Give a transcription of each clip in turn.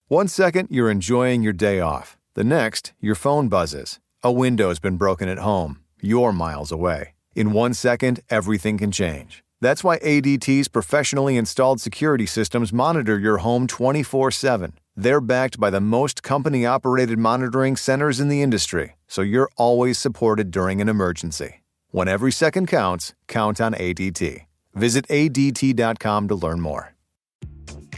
One second, you're enjoying your day off. The next, your phone buzzes. A window's been broken at home. You're miles away. In 1 second, everything can change. That's why ADT's professionally installed security systems monitor your home 24/7. They're backed by the most company-operated monitoring centers in the industry, so you're always supported during an emergency. When every second counts, count on ADT. Visit ADT.com to learn more.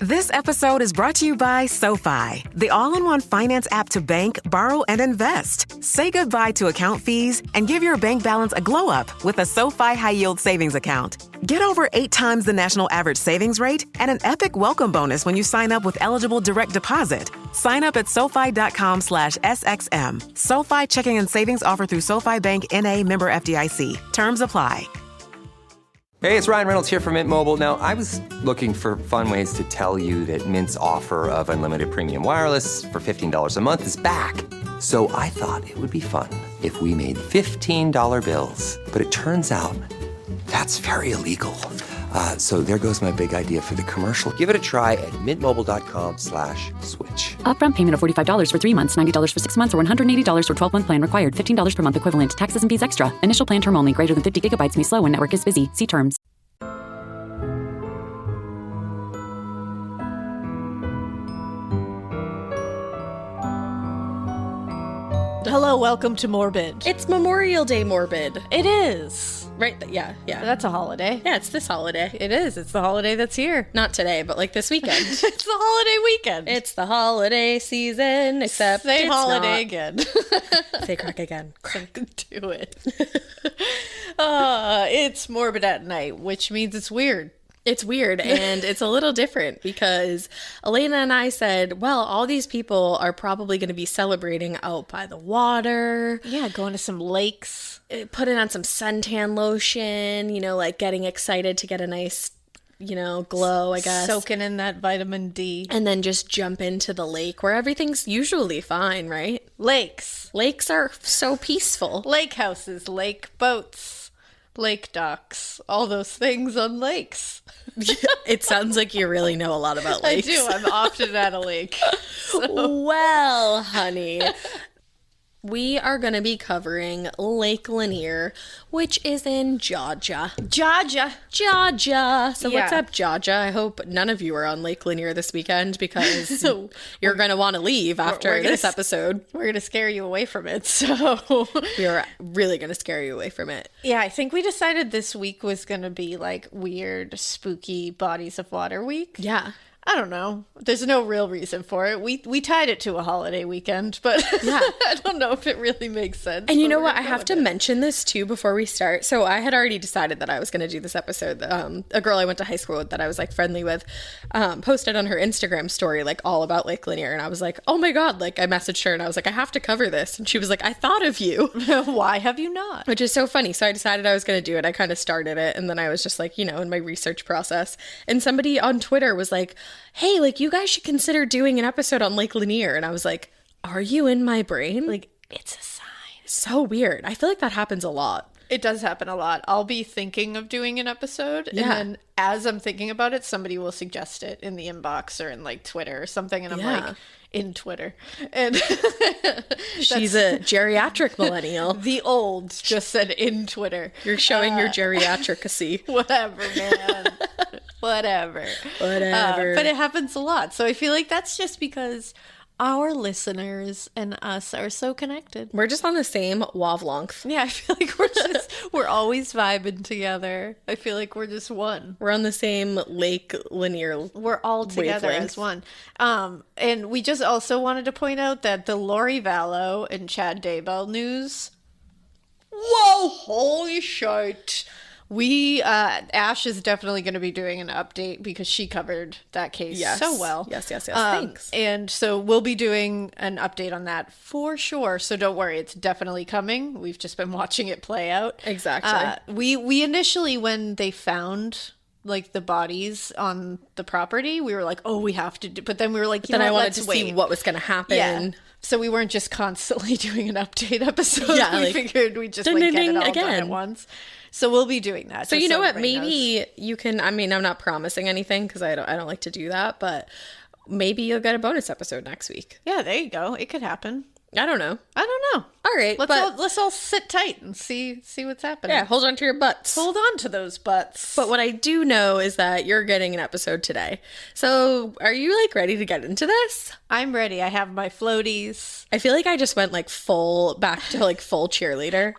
This episode is brought to you by SoFi, the all-in-one finance app to bank, borrow, and invest. Say goodbye to account fees and give your bank balance a glow-up with a SoFi high-yield savings account. Get over 8 times the national average savings rate and an epic welcome bonus when you sign up with eligible direct deposit. Sign up at SoFi.com/SXM. SoFi checking and savings offer through SoFi Bank N.A. member FDIC. Terms apply. Hey, it's Ryan Reynolds here from Mint Mobile. Now, I was looking for fun ways to tell you that Mint's offer of unlimited premium wireless for $15 a month is back. So I thought it would be fun if we made $15 bills. But it turns out that's very illegal. So there goes my big idea for the commercial. Give it a try at mintmobile.com/switch. Upfront payment of $45 for 3 months, $90 for 6 months, or $180 for 12-month plan required. $15 per month equivalent. Taxes and fees extra. Initial plan term only. Greater than 50 gigabytes may slow when network is busy. See terms. Hello, welcome to Morbid. It's Memorial Day Morbid. It is. Right? Yeah. That's a holiday. Yeah, it's this holiday. It is. It's the holiday that's here. Not today, but like this weekend. It's the holiday weekend. It's the holiday season, except Say it's holiday not. again. Say crack again. Crack. Do it. It's Morbid at Night, which means it's weird. It's weird, and it's a little different because Alaina and I said, well, all these people are probably going to be celebrating out by the water. Yeah, going to some lakes. Putting on some suntan lotion, like getting excited to get a nice, glow, I guess. Soaking in that vitamin D. And then just jump into the lake where everything's usually fine, right? Lakes. Lakes are so peaceful. Lake houses, lake boats, lake docks, all those things on lakes. It sounds like you really know a lot about lakes. I do. I'm often at a lake. So. Well, honey, we are going to be covering Lake Lanier, which is in Georgia. Georgia. So what's up, Georgia? I hope none of you are on Lake Lanier this weekend because you're going to want to leave after this episode. We're going to scare you away from it, so... We're really going to scare you away from it. Yeah, I think we decided this week was going to be like weird, spooky Bodies of Water week. Yeah. I don't know. There's no real reason for it. We tied it to a holiday weekend, but yeah. I don't know if it really makes sense. And you know what? I have to mention this too before we start. So I had already decided that I was going to do this episode. A girl I went to high school with that I was like friendly with posted on her Instagram story like all about Lake Lanier. And I was like, oh my God. Like I messaged her and I was like, I have to cover this. And she was like, I thought of you. Why have you not? Which is so funny. So I decided I was going to do it. I kind of started it. And then I was just like, in my research process. And somebody on Twitter was like, hey, like you guys should consider doing an episode on Lake Lanier. And I was like, are you in my brain? Like, it's a sign. So weird. I feel like that happens a lot. It does happen a lot. I'll be thinking of doing an episode. Yeah. And then as I'm thinking about it, somebody will suggest it in the inbox or in like Twitter or something. And I'm like, in Twitter. And she's a geriatric millennial. The old just said in Twitter. You're showing your geriatricacy. Whatever, man. Whatever. But it happens a lot. So I feel like that's just because our listeners and us are so connected. We're just on the same wavelength. Yeah, I feel like we're always vibing together. I feel like we're just one. We're on the same Lake Lanier. We're all together as one. And we just also wanted to point out that the Lori Vallow and Chad Daybell news. Whoa, holy shit. Ash is definitely going to be doing an update because she covered that case so well. Yes. Thanks. And so we'll be doing an update on that for sure. So don't worry, it's definitely coming. We've just been watching it play out. Exactly. We initially, when they found like the bodies on the property, we were like, oh, we have to do, but then we were like, then I wanted to see what was going to happen. Yeah. So we weren't just constantly doing an update episode. Yeah, we figured we'd just like get it all done at once. So we'll be doing that. So you know what? Maybe you can. I mean, I'm not promising anything because I don't like to do that. But maybe you'll get a bonus episode next week. Yeah, there you go. It could happen. I don't know. All right. Let's all sit tight and see what's happening. Yeah, hold on to your butts. Hold on to those butts. But what I do know is that you're getting an episode today. So are you like ready to get into this? I'm ready. I have my floaties. I feel like I just went like full cheerleader.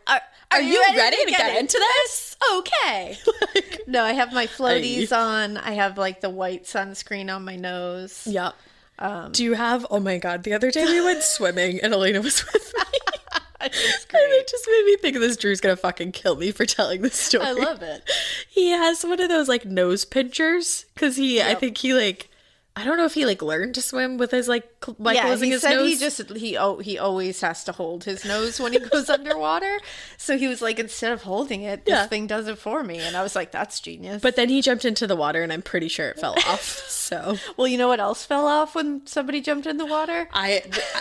Are you ready to get into this? Okay. No, I have my floaties on. I have like the white sunscreen on my nose. Yep. Do you have, oh my God, the other day we went swimming and Alaina was with me. It's great. And it just made me think this Drew's gonna fucking kill me for telling this story. I love it. He has one of those like nose pinchers because I think he like, I don't know if he like learned to swim with his like closing his nose. He always has to hold his nose when he goes underwater. So he was like, instead of holding it, this thing does it for me. And I was like, that's genius. But then he jumped into the water and I'm pretty sure it fell off. So well, you know what else fell off when somebody jumped in the water?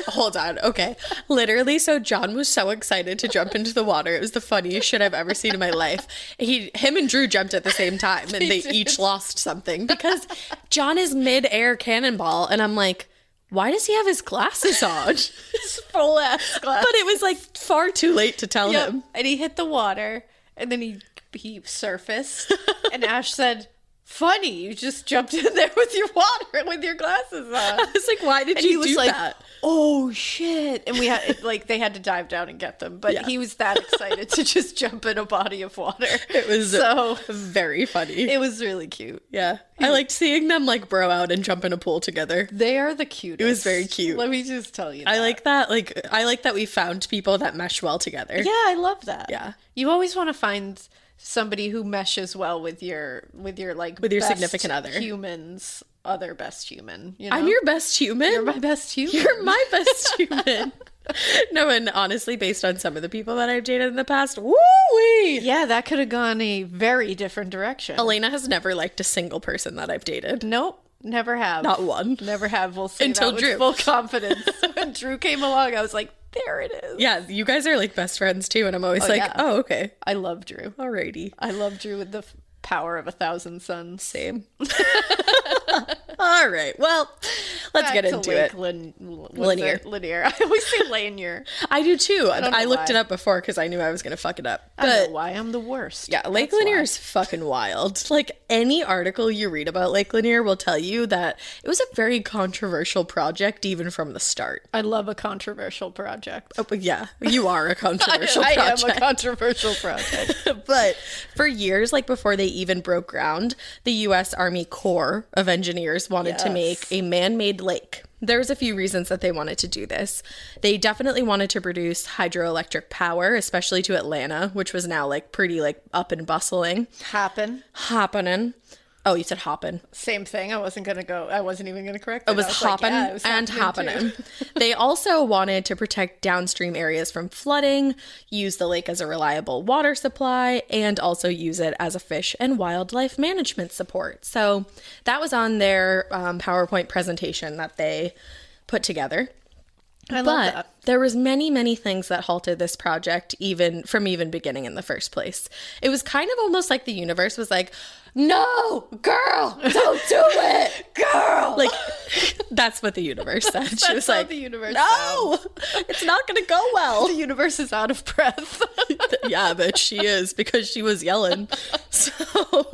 Hold on. Okay. Literally. So John was so excited to jump into the water. It was the funniest shit I've ever seen in my life. Him and Drew jumped at the same time and they each lost something because John is mid-air cannonball and I'm like, why does he have his glasses on? His full ass glasses. But it was like far too late to tell him. And he hit the water and then he surfaced and Ash said, funny, you just jumped in there with your water with your glasses on. I was like, why did you do that? Oh shit. And we had like they had to dive down and get them, but he was that excited to just jump in a body of water. It was so very funny. It was really cute. Yeah. I liked seeing them like bro out and jump in a pool together. They are the cutest. It was very cute. Let me just tell you. I like that. Like I like that we found people that mesh well together. Yeah, I love that. Yeah. You always want to find somebody who meshes well with your significant other. Humans, other best human. You know? I'm your best human. You're my best human. You're my best human. No, and honestly, based on some of the people that I've dated in the past, woo-wee! Yeah, that could have gone a very different direction. Alaina has never liked a single person that I've dated. Nope. Never have. Not one. Never have. We'll say until that Drew. With full confidence. When Drew came along, I was like, there it is. Yeah, you guys are like best friends too, and I'm always oh, okay. I love Drew. Alrighty. I love Drew with the power of 1,000 suns. Same. All right. Well, let's get into it. Lanier. Lanier. I always say Lanier. I do too. I looked it up before because I knew I was going to fuck it up. But I know why. I'm the worst. Yeah, Lake Lanier is fucking wild. Like any article you read about Lake Lanier will tell you that it was a very controversial project even from the start. I love a controversial project. Oh, but yeah, you are a controversial project. I am a controversial project. But for years, like before they even broke ground, the U.S. Army Corps of Engineers wanted to make a man-made lake. There's a few reasons that they wanted to do this. They definitely wanted to produce hydroelectric power, especially to Atlanta, which was now like pretty like up and bustling. Happening. Oh, you said hoppin'. Same thing. I wasn't even going to correct it. It was hoppin' and happening. They also wanted to protect downstream areas from flooding, use the lake as a reliable water supply, and also use it as a fish and wildlife management support. So that was on their PowerPoint presentation that they put together. I love that. There was many things that halted this project even beginning in the first place. It was kind of almost like the universe was like, no, girl, don't do it, girl. Like, that's what the universe said. She was like, the universe no, it's not going to go well. The universe is out of breath. Yeah, but she is because she was yelling. So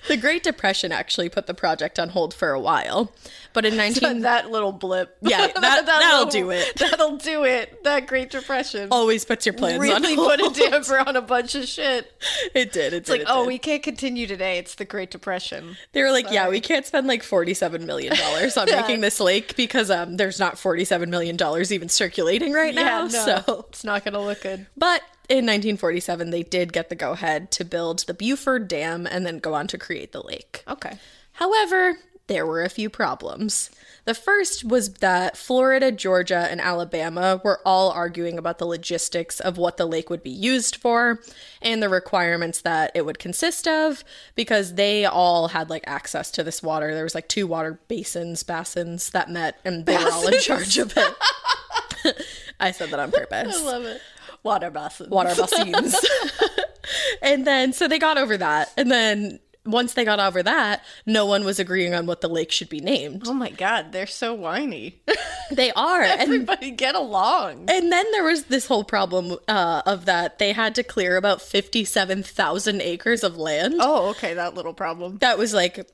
the Great Depression actually put the project on hold for a while. But in that little blip. Yeah, that'll do it. That'll do it. That Great Depression. Always puts your plans on hold. Really put a damper on a bunch of shit. It did. It's like, we can't continue today. It's the Great Depression. They were like, we can't spend like $47 million on making this lake because there's not $47 million even circulating right now. No, so it's not going to look good. But in 1947, they did get the go-ahead to build the Buford Dam and then go on to create the lake. Okay. However, there were a few problems. The first was that Florida, Georgia, and Alabama were all arguing about the logistics of what the lake would be used for and the requirements that it would consist of, because they all had like access to this water. There was like 2 water basins that met, and they were all in charge of it. I said that on purpose. I love it. Water basins. And then, so they got over that. And then once they got over that, no one was agreeing on what the lake should be named. Oh my God, they're so whiny. They are. Everybody get along. And then there was this whole problem of that they had to clear about 57,000 acres of land. Oh, okay, that little problem. That was like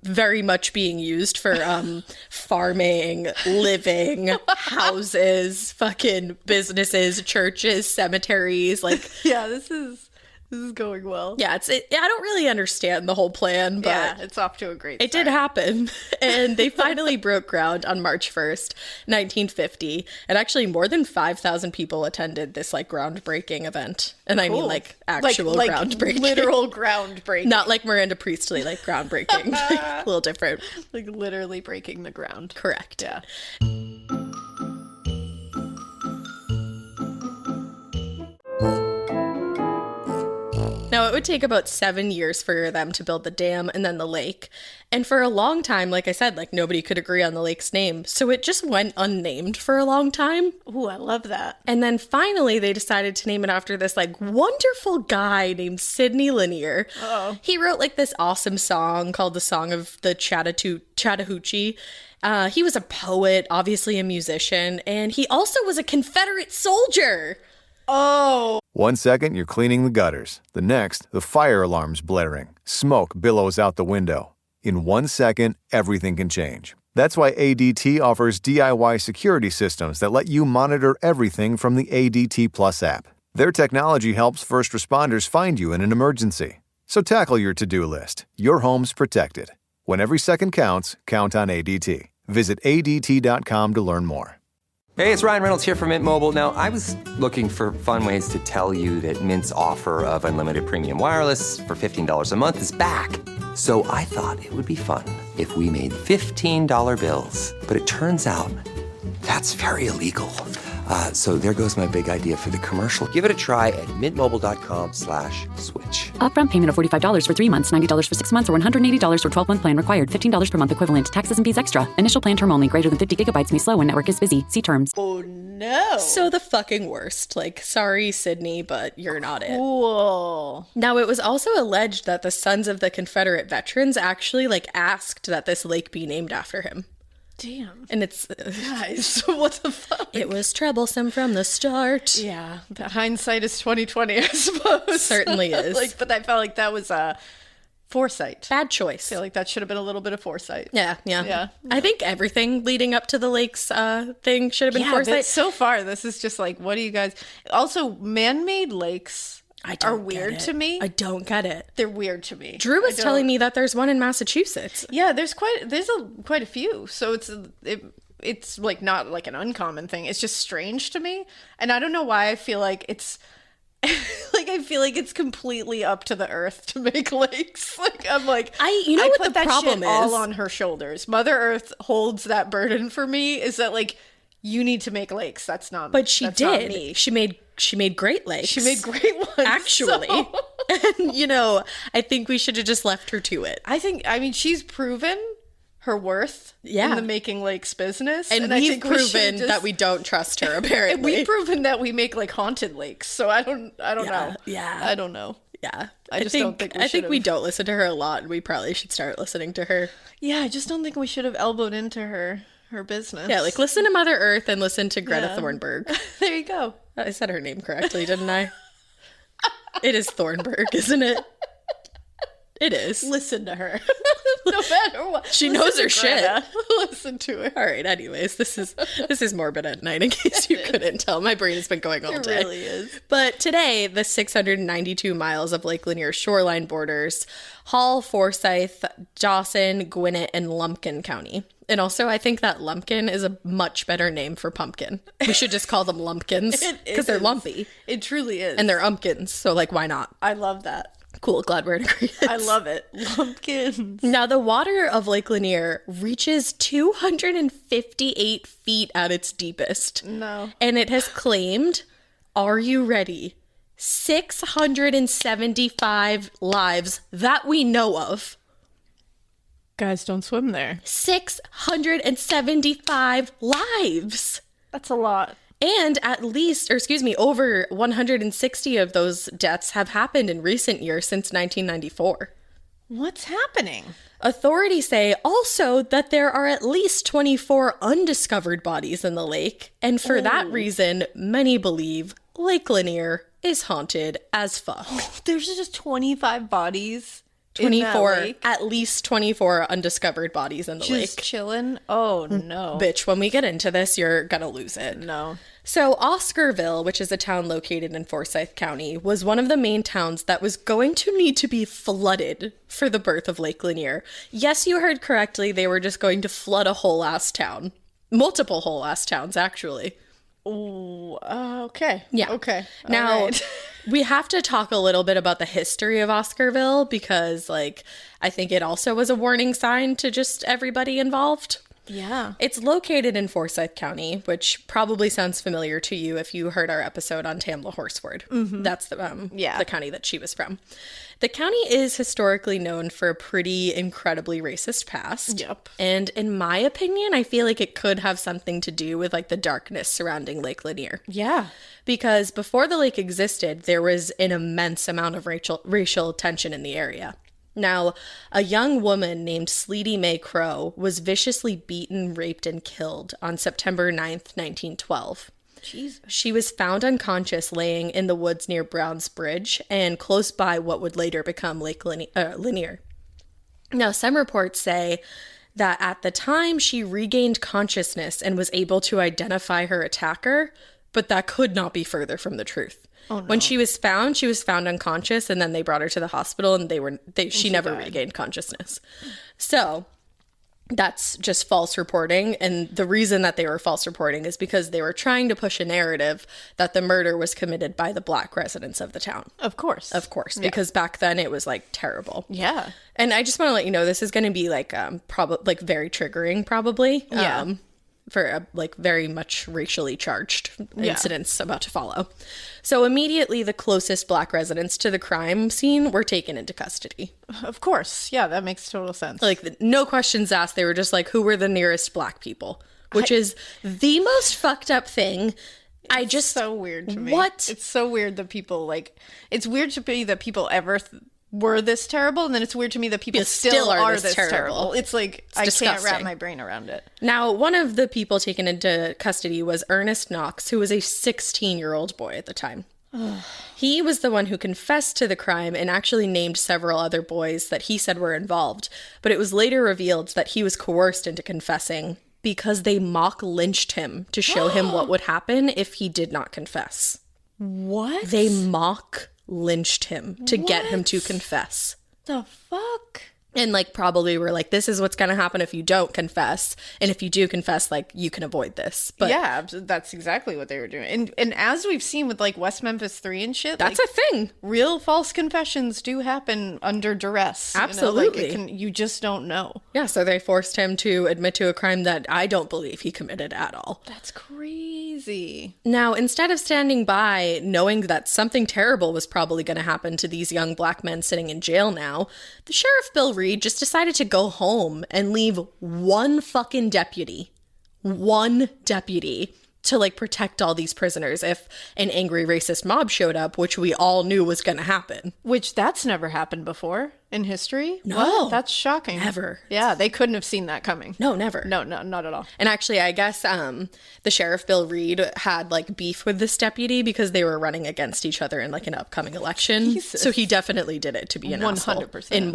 very much being used for farming, living, houses, fucking businesses, churches, cemeteries. Like, Yeah, this is going well. yeah, I don't really understand the whole plan, but Yeah, it's off to a great it start. did happen. And they finally broke ground on March 1st, 1950. And actually more than 5,000 people attended this like groundbreaking event. And I mean like actual groundbreaking. Literal groundbreaking. Not like Miranda Priestley, like groundbreaking. A little different. Like literally breaking the ground. Correct. Yeah. Now, it would take about 7 years for them to build the dam and then the lake. And for a long time, like I said, like nobody could agree on the lake's name. So it just went unnamed for a long time. Ooh, I love that. And then finally, they decided to name it after this like wonderful guy named Sidney Lanier. Oh. He wrote like this awesome song called the Song of the Chattahoochee. He was a poet, obviously a musician, and he also was a Confederate soldier. Oh. 1 second, you're cleaning the gutters. The next, the fire alarm's blaring. Smoke billows out the window. In 1 second, everything can change. That's why ADT offers DIY security systems that let you monitor everything from the ADT Plus app. Their technology helps first responders find you in an emergency. So tackle your to-do list. Your home's protected. When every second counts, count on ADT. Visit ADT.com to learn more. Hey, it's Ryan Reynolds here from Mint Mobile. Now, I was looking for fun ways to tell you that Mint's offer of unlimited premium wireless for $15 a month is back. So I thought it would be fun if we made $15 bills. But it turns out that's very illegal. So there goes my big idea for the commercial. Give it a try at mintmobile.com/switch. Upfront payment of $45 for 3 months, $90 for 6 months, or $180 for 12-month plan required. $15 per month equivalent. Taxes and fees extra. Initial plan term only. Greater than 50 gigabytes may slow when network is busy. See terms. Oh, no. So the fucking worst. Like, sorry, Sydney, but you're not it. Cool. Now, it was also alleged that the sons of the Confederate veterans actually, like, asked that this lake be named after him. Damn. And it's... Guys, what the fuck? It was troublesome from the start. Yeah, the hindsight is 2020, I suppose. Certainly is. But I felt like that was a foresight. Bad choice. I feel like that should have been a little bit of foresight. Yeah. Yeah. I think everything leading up to the lakes thing should have been foresight. But so far, this is just like, what do you guys... Also, man-made lakes are weird to me. I don't get it. They're weird to me. Drew was telling me that there's one in Massachusetts. Yeah, there's quite a few. So it's like not like an uncommon thing. It's just strange to me, and I don't know why I feel like it's like I feel like it's completely up to the earth to make lakes. Like I'm like you know I what put the that problem shit all is? on her shoulders. Mother Earth holds that burden for me. Is that like you need to make lakes? That's not. But she that's not did. me. She made Great Lakes. She made great ones. Actually. So. And, I think we should have just left her to it. I mean, she's proven her worth in the making lakes business. And we've proven that we don't trust her, apparently. And we've proven that we make like haunted lakes. So I don't know. Yeah. I don't know. Yeah. I don't think we don't listen to her a lot, and we probably should start listening to her. Yeah, I just don't think we should have elbowed into her business. Yeah, like listen to Mother Earth and listen to Greta Thunberg. There you go. I said her name correctly, didn't I? It is Thornburg, isn't it? It is. Listen to her. No matter what. She knows her shit. Listen to her. All right, anyways, this is Morbid at Night, in case you couldn't tell. My brain has been going all day. It really is. But today, the 692 miles of Lake Lanier shoreline borders Hall, Forsyth, Dawson, Gwinnett, and Lumpkin County. And also, I think that lumpkin is a much better name for pumpkin. We should just call them lumpkins because they're lumpy. It truly is. And they're umpkins, so like, why not? I love that. Cool, glad we're in agreement. I love it. Lumpkins. Now, the water of Lake Lanier reaches 258 feet at its deepest. No. And it has claimed, are you ready, 675 lives that we know of. Guys, don't swim there. 675 lives. That's a lot. And over 160 of those deaths have happened in recent years since 1994. What's happening? Authorities say also that there are at least 24 undiscovered bodies in the lake, and for that reason, many believe Lake Lanier is haunted as fuck. There's just 25 bodies in that 24, lake? at least 24 undiscovered bodies in the lake. Just chilling? Oh, no. Bitch, when we get into this, you're gonna lose it. No. So Oscarville, which is a town located in Forsyth County, was one of the main towns that was going to need to be flooded for the birth of Lake Lanier. Yes, you heard correctly. They were just going to flood a whole ass town. Multiple whole ass towns, actually. Ooh, okay. Yeah. Okay. Now, All right. we have to talk a little bit about the history of Oscarville because, like, I think it also was a warning sign to just everybody involved. Yeah. It's located in Forsyth County, which probably sounds familiar to you if you heard our episode on Tamla Horsford. Mm-hmm. That's the county that she was from. The county is historically known for a pretty incredibly racist past. Yep. And in my opinion, I feel like it could have something to do with like the darkness surrounding Lake Lanier. Yeah. Because before the lake existed, there was an immense amount of racial tension in the area. Now, a young woman named Sleety Mae Crow was viciously beaten, raped, and killed on September 9th, 1912. Jesus. She was found unconscious laying in the woods near Brown's Bridge and close by what would later become Lake Lanier. Now, some reports say that at the time she regained consciousness and was able to identify her attacker, but that could not be further from the truth. Oh, no. When she was found unconscious, and then they brought her to the hospital, and she never regained consciousness. So that's just false reporting, and the reason that they were false reporting is because they were trying to push a narrative that the murder was committed by the black residents of the town. Of course. Yeah. Because back then it was like terrible. Yeah. And I just want to let you know this is going to be like very triggering probably. Yeah. For like very much racially charged incidents about to follow. So immediately the closest black residents to the crime scene were taken into custody. Of course. Yeah, that makes total sense. Like no questions asked. They were just like, who were the nearest black people? Which is the most fucked up thing. It's so weird to me. What? It's so weird that people it's weird to me that people ever were this terrible, and then it's weird to me that people still are this terrible. It's like I can't wrap my brain around it. Now, one of the people taken into custody was Ernest Knox, who was a 16-year-old boy at the time. He was the one who confessed to the crime and actually named several other boys that he said were involved, but it was later revealed that he was coerced into confessing because they mock lynched him to show him what would happen if he did not confess. What? They mock lynched him to get him to confess. The fuck? And like probably were like, this is what's gonna happen if you don't confess, and if you do confess, like you can avoid this. But yeah, that's exactly what they were doing. And as we've seen with like West Memphis 3 and shit, that's like, a thing. Real false confessions do happen under duress. Absolutely. You just don't know. Yeah, so they forced him to admit to a crime that I don't believe he committed at all. That's crazy. Now, instead of standing by knowing that something terrible was probably going to happen to these young black men sitting in jail now, the Sheriff Bill Reed just decided to go home and leave one deputy to like protect all these prisoners if an angry racist mob showed up, which we all knew was going to happen. Which that's never happened before in history. No. What? That's shocking. Never. Yeah, they couldn't have seen that coming. No, never. No, not at all. And actually, I guess the Sheriff Bill Reed had like beef with this deputy because they were running against each other in like an upcoming election. Jesus. So he definitely did it to be an 100%. asshole in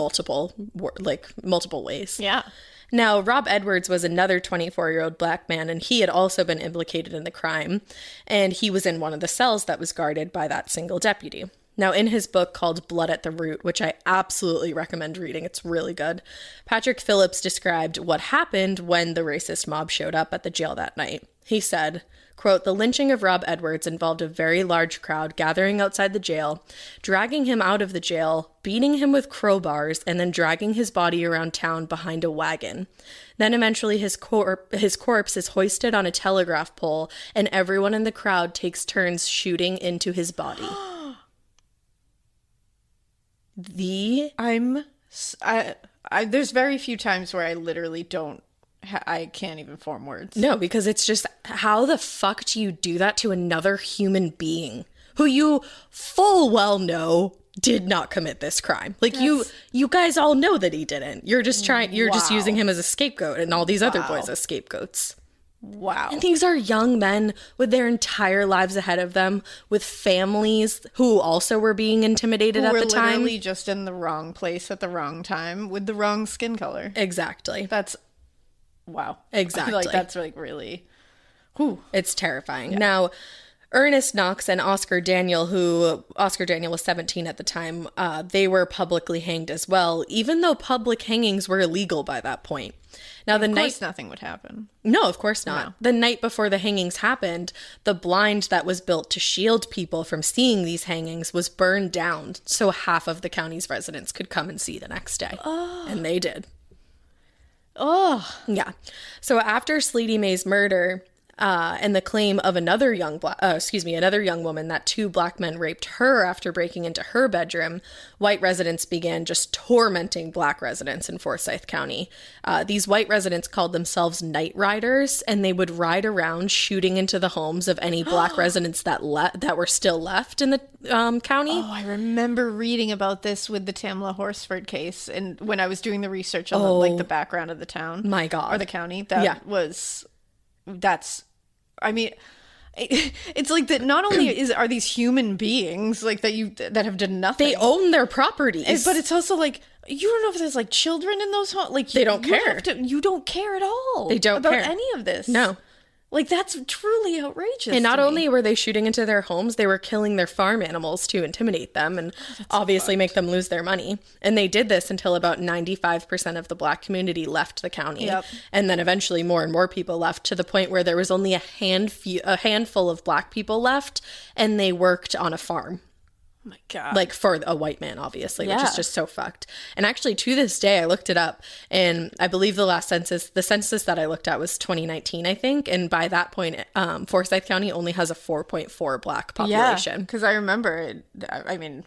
multiple ways. Yeah. Now, Rob Edwards was another 24-year-old black man, and he had also been implicated in the crime, and he was in one of the cells that was guarded by that single deputy. Now, in his book called Blood at the Root, which I absolutely recommend reading, it's really good, Patrick Phillips described what happened when the racist mob showed up at the jail that night. He said, quote, "The lynching of Rob Edwards involved a very large crowd gathering outside the jail, dragging him out of the jail, beating him with crowbars, and then dragging his body around town behind a wagon. Then eventually his corpse is hoisted on a telegraph pole, and everyone in the crowd takes turns shooting into his body." There's very few times where I literally don't I can't even form words. No, because it's just, how the fuck do you do that to another human being who you full well know did not commit this crime. Like, you guys all know that he didn't. You're just just using him as a scapegoat and all these other boys as scapegoats. Wow. And these are young men with their entire lives ahead of them, with families who also were being intimidated at the time. Literally just in the wrong place at the wrong time with the wrong skin color. Exactly. That's, wow. Exactly. Like, that's like really, whew. It's terrifying. Yeah. Now, Ernest Knox and Oscar Daniel was 17 at the time, they were publicly hanged as well, even though public hangings were illegal by that point. Now, of course nothing would happen. No, of course not. No. The night before the hangings happened, the blind that was built to shield people from seeing these hangings was burned down so half of the county's residents could come and see the next day. Oh. And they did. Oh. Yeah. So after Sleety May's murder, and the claim of another young woman that 2 black men raped her after breaking into her bedroom, white residents began just tormenting black residents in Forsyth County. These white residents called themselves night riders, and they would ride around shooting into the homes of any black residents that were still left in the county. Oh, I remember reading about this with the Tamla Horsford case, and when I was doing the research on the background of the town. My God. Or the county. It's like that. Not only are these human beings like that have done nothing. They own their properties, but it's also like you don't know if there's like children in those homes. Like they don't care. You don't care at all. They don't about care any of this. No. Like, that's truly outrageous. And not only were they shooting into their homes, they were killing their farm animals to intimidate them and obviously make them lose their money. And they did this until about 95% of the black community left the county. Yep. And then eventually more and more people left, to the point where there was only a handful of black people left, and they worked on a farm. Oh my God. Like, for a white man, obviously, which is just so fucked. And actually, to this day, I looked it up, and I believe the census that I looked at was 2019, I think. And by that point, Forsyth County only has a 4.4 black population. Yeah, because I remember it. I mean,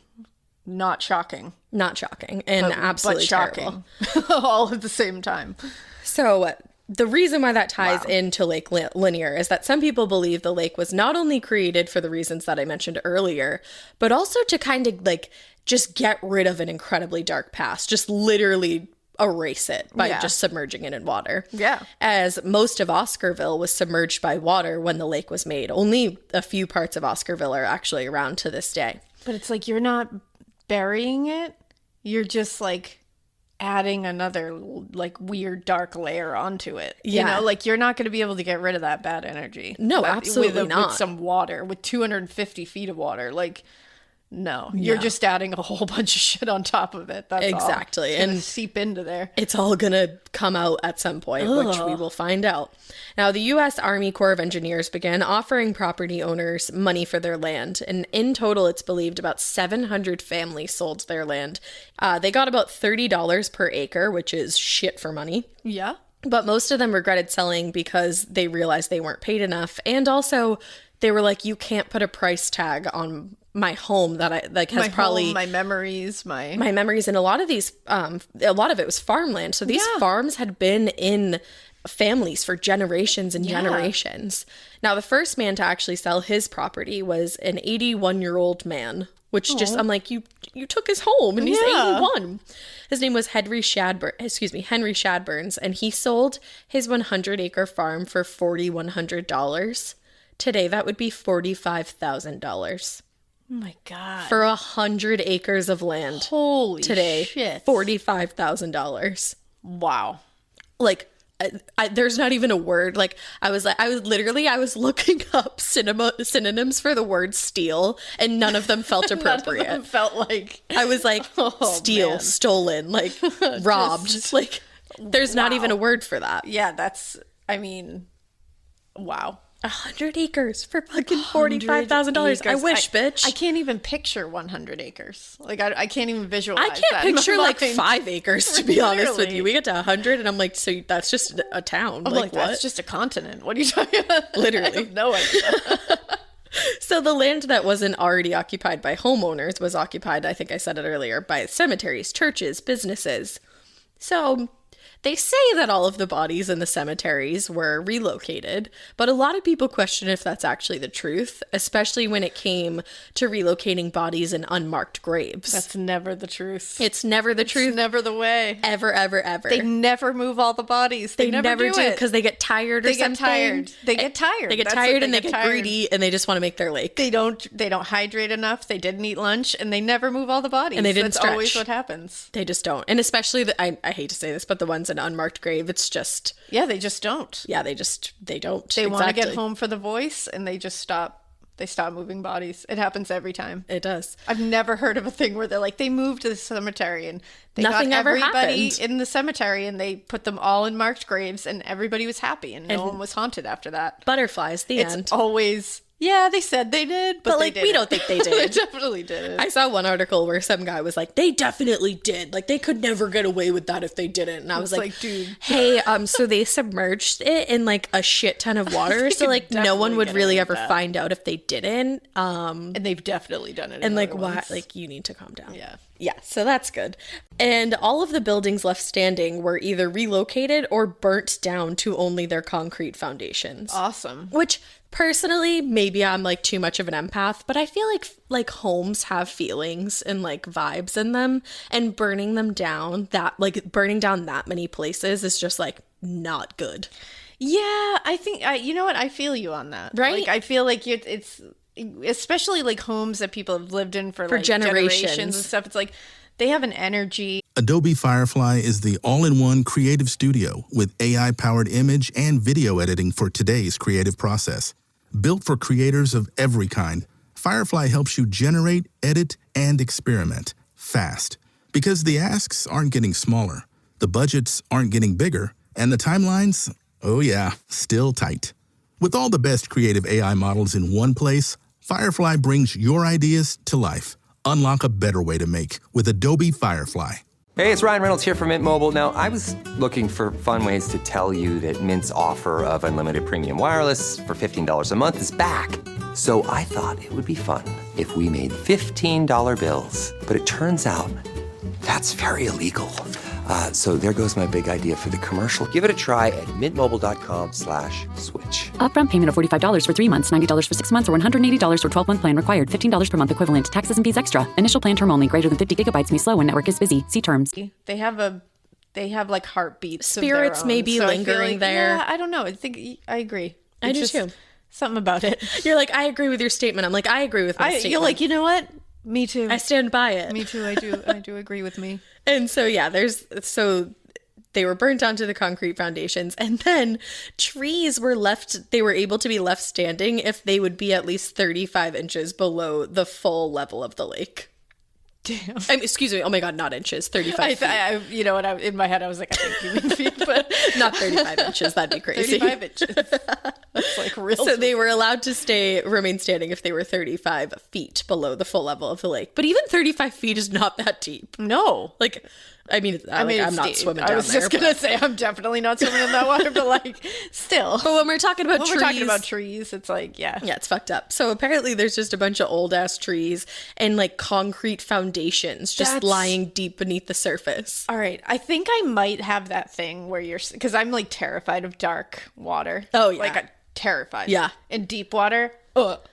not shocking. Not shocking, and absolutely but shocking. All at the same time. So the reason why that ties into Lake Lanier is that some people believe the lake was not only created for the reasons that I mentioned earlier, but also to kind of like just get rid of an incredibly dark past, just literally erase it by just submerging it in water. Yeah. As most of Oscarville was submerged by water when the lake was made. Only a few parts of Oscarville are actually around to this day. But it's like you're not burying it. You're just like adding another like weird dark layer onto it. Yeah. You know, like you're not going to be able to get rid of that bad energy. No, absolutely not. With some water, with 250 feet of water. Like, no, you're just adding a whole bunch of shit on top of it. That's exactly. All. And seep into there. It's all going to come out at some point, which we will find out. Now, the U.S. Army Corps of Engineers began offering property owners money for their land. And in total, it's believed about 700 families sold their land. They got about $30 per acre, which is shit for money. Yeah. But most of them regretted selling because they realized they weren't paid enough. And also, they were like, you can't put a price tag on my home that I like has my memories, my memories. And a lot of these, a lot of it was farmland. So these farms had been in families for generations and generations. Now, the first man to actually sell his property was an 81-year-old man, which I'm like, you took his home and he's 81. His name was Henry Shadburns, and he sold his 100-acre farm for $4,100. Today, that would be $45,000. Oh my God. For 100 acres of land. Holy today, shit. $45,000. Wow. Like, there's not even a word. Like, I was looking up synonyms for the word steal, and none of them felt appropriate. None of them felt like. I was like, steal, man. Stolen, like, robbed. Like, there's not even a word for that. Yeah, wow. 100 acres for fucking $45,000. I wish, bitch. I can't even picture 100 acres. Like, I can't even visualize I can't picture like 5 acres, to be honest with you. We get to 100 and I'm like, so that's just a town. I'm like, what? That's just a continent. What are you talking about? Literally. I have no idea. So the land that wasn't already occupied by homeowners was occupied, I think I said it earlier, by cemeteries, churches, businesses. So They say that all of the bodies in the cemeteries were relocated, but a lot of people question if that's actually the truth, especially when it came to relocating bodies in unmarked graves. That's never the truth. It's never the truth. It's never the way. Ever, ever, ever. They never move all the bodies. They never do it. Because they get tired or something. They get tired. They get tired and they get greedy and they just want to make their lake. They don't hydrate enough. They didn't eat lunch and they never move all the bodies. And they didn't That's stretch. always what happens. They just don't. And especially, I hate to say this, but the ones in unmarked grave, it's just... Yeah, they just don't. Yeah, they don't. They want to get home for the voice and they just stop. They stop moving bodies. It happens every time. It does. I've never heard of a thing where they're like, they moved to the cemetery and they Nothing got ever everybody happened. in the cemetery and they put them all in marked graves and everybody was happy and no one was haunted after that. Butterflies, the end. It's always... Yeah, they said they did, but like, they we didn't. don't think they They did. definitely didn't. I saw one article where some guy was like, they definitely did. Like, they could never get away with that if they didn't. And I was like, dude. Hey, so they submerged it in like a shit ton of water. So like no one would really ever find out if they didn't. And they've definitely done it. And like, why? Like, you need to calm down. Yeah. Yeah, so that's good. And all of the buildings left standing were either relocated or burnt down to only their concrete foundations. Awesome. Which, personally, maybe I'm like too much of an empath, but I feel like homes have feelings and like vibes in them, and burning them down, burning down that many places is just like not good. Yeah, I think, you know what? I feel you on that. Right? Like, I feel like it's... especially like homes that people have lived in for like generations and stuff. It's like they have an energy. Adobe Firefly is the all-in-one creative studio with AI-powered image and video editing for today's creative process. Built for creators of every kind, Firefly helps you generate, edit, and experiment fast. Because the asks aren't getting smaller, the budgets aren't getting bigger, and the timelines, oh yeah, still tight. With all the best creative AI models in one place, Firefly brings your ideas to life. Unlock a better way to make with Adobe Firefly. Hey, it's Ryan Reynolds here from Mint Mobile. Now, I was looking for fun ways to tell you that Mint's offer of unlimited premium wireless for $15 a month is back. So I thought it would be fun if we made $15 bills. But it turns out that's very illegal. So there goes my big idea for the commercial. Give it a try at mintmobile.com/switch. Upfront payment of $45 for 3 months, $90 for 6 months, or $180 for 12-month plan required. $15 per month equivalent. Taxes and fees extra. Initial plan term only. Greater than 50 gigabytes may slow when network is busy. See terms. They have like heartbeats. Spirits of their own. maybe So I feel lingering like, there. Yeah, I don't know. I think I agree. I do just too. Something about it. You're like, I agree with your statement. I'm like, I agree with my statement. You're like, you know what? Me too. I stand by it. Me too. I do agree with me. And so, yeah, they were burnt onto the concrete foundations, and then trees were able to be left standing if they would be at least 35 inches below the full level of the lake. Damn. Excuse me. Oh my God, not inches, 35 feet. You know what? In my head, I was like, I think you mean feet, but not 35 inches. That'd be crazy. 35 inches. That's like real. So they were allowed to remain standing if they were 35 feet below the full level of the lake. But even 35 feet is not that deep. No. Like, I mean, I'm not swimming down there. I was just going to say, I'm definitely not swimming in that water, but like, still. But when we're talking about trees, it's like, yeah. Yeah, it's fucked up. So apparently there's just a bunch of old ass trees and like concrete foundations just lying deep beneath the surface. All right. I think I might have that thing where because I'm like terrified of dark water. Oh, yeah. Like, terrified. Yeah. In deep water.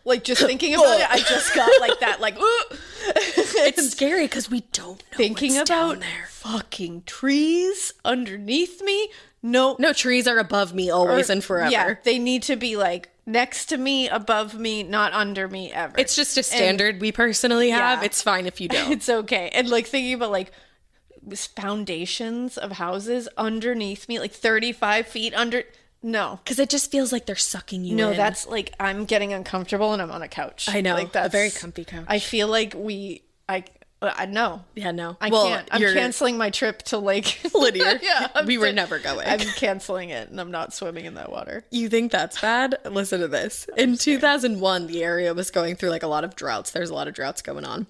Like just thinking about it, I just got like that, like, it's scary because we don't know thinking what's about down there. Fucking trees underneath me. No, trees are above me always and forever. Yeah, they need to be like next to me, above me, not under me ever. It's just a standard we personally have. Yeah. It's fine if you don't. It's okay. And like thinking about like foundations of houses underneath me, like 35 feet under. No. Because it just feels like they're sucking you in. No, that's like I'm getting uncomfortable and I'm on a couch. I know. Like that's a very comfy couch. I feel like I know. Yeah, no. I can't. I'm canceling my trip to Lake Lanier. Yeah, we were never going. I'm canceling it and I'm not swimming in that water. You think that's bad? Listen to this. In 2001, the area was going through like a lot of droughts. There's a lot of droughts going on.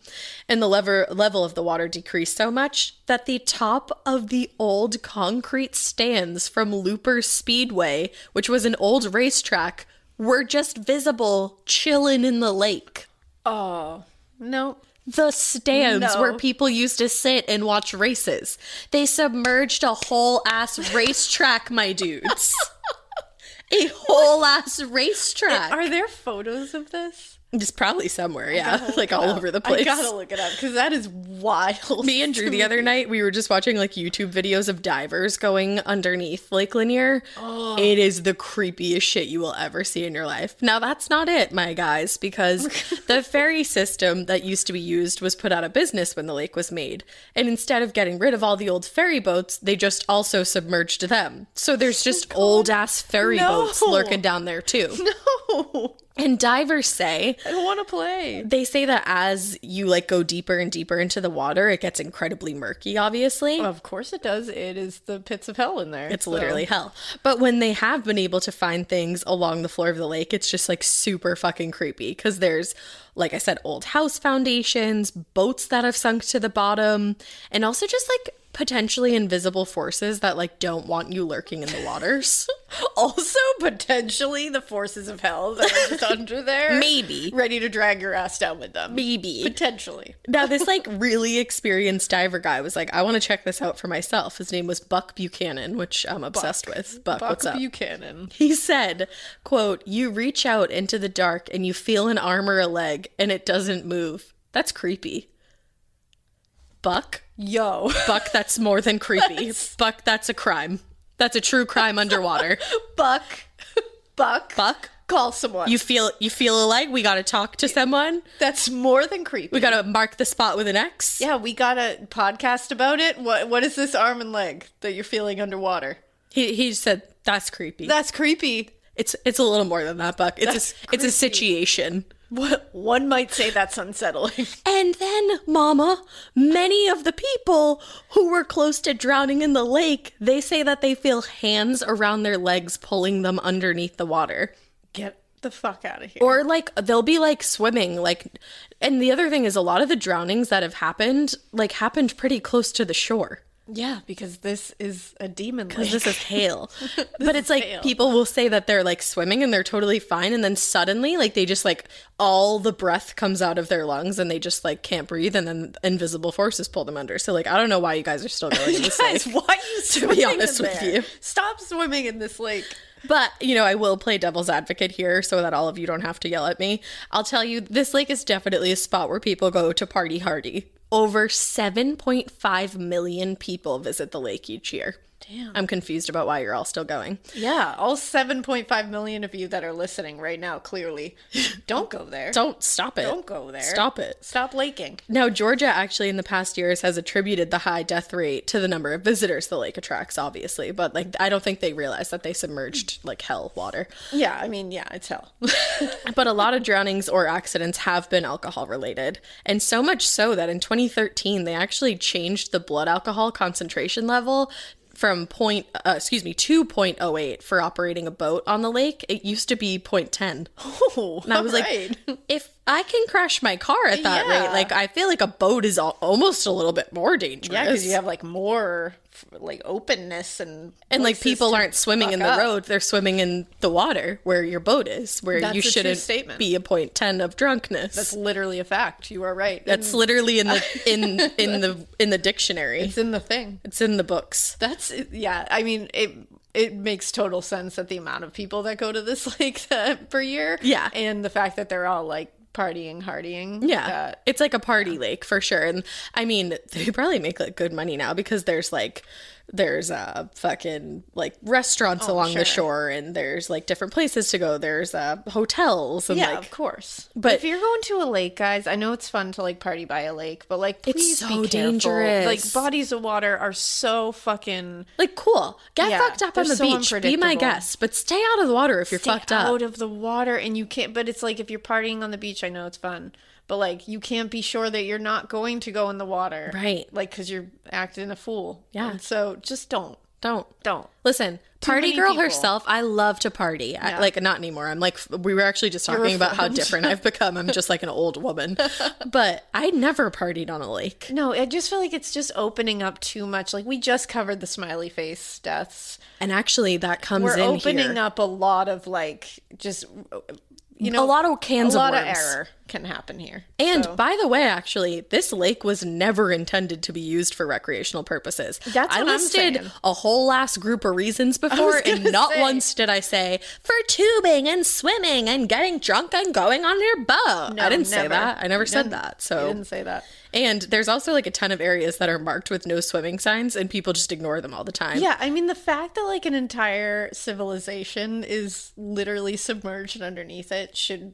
And the level of the water decreased so much that the top of the old concrete stands from Loopers Speedway, which was an old racetrack, were just visible chilling in the lake. Oh, no. the stands No. where people used to sit and watch races. They submerged a whole ass racetrack, my dudes. A whole ass racetrack. Are there photos of this? Just probably somewhere, yeah. Like all over the place. I gotta look it up because that is wild. Me and Drew the other night, we were just watching like YouTube videos of divers going underneath Lake Lanier. Oh. It is the creepiest shit you will ever see in your life. Now, that's not it, my guys, because the ferry system that used to be used was put out of business when the lake was made. And instead of getting rid of all the old ferry boats, they just also submerged them. So there's just old ass ferry boats lurking down there too. No. And divers say, I don't want to play. They say that as you like go deeper and deeper into the water, it gets incredibly murky, obviously. Of course it does. It is the pits of hell in there. It's literally hell. But when they have been able to find things along the floor of the lake, it's just like super fucking creepy because there's, like I said, old house foundations, boats that have sunk to the bottom, and also just like potentially invisible forces that like don't want you lurking in the waters. Also potentially the forces of hell that are just under there. Maybe. Ready to drag your ass down with them. Maybe. Potentially. Now this like really experienced diver guy was like, I want to check this out for myself. His name was Buck Buchanan, which I'm obsessed with. Buck, what's up? Buchanan. He said, quote, "You reach out into the dark and you feel an arm or a leg and it doesn't move. That's creepy." Buck? Yo. Buck, that's more than creepy. Buck, that's a crime. That's a true crime underwater. Buck. Buck? Call someone. You feel a leg? We gotta talk to someone? That's more than creepy. We gotta mark the spot with an X? Yeah, we got a podcast about it. What is this arm and leg that you're feeling underwater? He said, that's creepy. That's creepy. It's a little more than that, Buck. It's a situation. What one might say that's unsettling. And then, Mama, many of the people who were close to drowning in the lake, they say that they feel hands around their legs pulling them underneath the water. Get the fuck out of here. Or like they'll be like swimming, like, and the other thing is a lot of the drownings that have happened pretty close to the shore. Yeah, because this is a demon lake. Because this is hail. But it's like people will say that they're like swimming and they're totally fine. And then suddenly like they just like all the breath comes out of their lungs and they just like can't breathe. And then invisible forces pull them under. So like, I don't know why you guys are still going in this lake. Why are you swimming to be honest with you. Stop swimming in this lake. But, you know, I will play devil's advocate here so that all of you don't have to yell at me. I'll tell you, this lake is definitely a spot where people go to party hardy. Over 7.5 million people visit the lake each year. Damn. I'm confused about why you're all still going. Yeah, all 7.5 million of you that are listening right now, clearly. Don't go there. Don't stop it. Don't go there. Stop it. Stop laking. Now, Georgia actually in the past years has attributed the high death rate to the number of visitors the lake attracts, obviously. But like, I don't think they realize that they submerged like hell water. Yeah, I mean, yeah, it's hell. But a lot of drownings or accidents have been alcohol related. And so much so that in 2013, they actually changed the blood alcohol concentration level from 2.08 for operating a boat on the lake. It used to be 0.10. Oh, and I was like, if I can crash my car at that rate, like I feel like a boat is almost a little bit more dangerous. Yeah, because you have like more like openness and like people aren't swimming in the road, they're swimming in the water where your boat is, where you shouldn't be a 0.10 of drunkenness. That's literally a fact. You are right. That's literally in the dictionary. It's in the thing. It's in the books. That's yeah. I mean it makes total sense that the amount of people that go to this lake per year. Yeah, and the fact that they're all like hardying. Yeah, it's like a party lake for sure. And I mean, they probably make like good money now because there's fucking like restaurants along the shore, and there's like different places to go. There's hotels and of course. But if you're going to a lake, guys, I know it's fun to like party by a lake, but like please it's so be careful. dangerous. Like bodies of water are so fucking like cool. Get fucked up on the beach. Be my guest, but stay out of the water if you're fucked up. Stay out of the water, and you can't. But it's like if you're partying on the beach, I know it's fun. But, like, you can't be sure that you're not going to go in the water. Right. Like, because you're acting a fool. Yeah. And so just don't. Don't. Listen, Listen, party girl herself, I love to party. Yeah. Like, not anymore. I'm like, we were actually just talking about how different I've become. I'm just like an old woman. But I never partied on a lake. No, I just feel like it's just opening up too much. Like, we just covered the smiley face deaths. And actually, that comes in here. We're opening up a lot of, like, just... You know, a lot of cans of worms. A lot of error. can happen here. And by the way, actually, this lake was never intended to be used for recreational purposes. That's what I I'm saying. listed a whole last group of reasons before, and not once did I say for tubing and swimming and getting drunk and going on your boat. No, I didn't say never. that. I never said that. So You didn't say that. And there's also like a ton of areas that are marked with no swimming signs, and people just ignore them all the time. Yeah, I mean, the fact that like an entire civilization is literally submerged underneath it should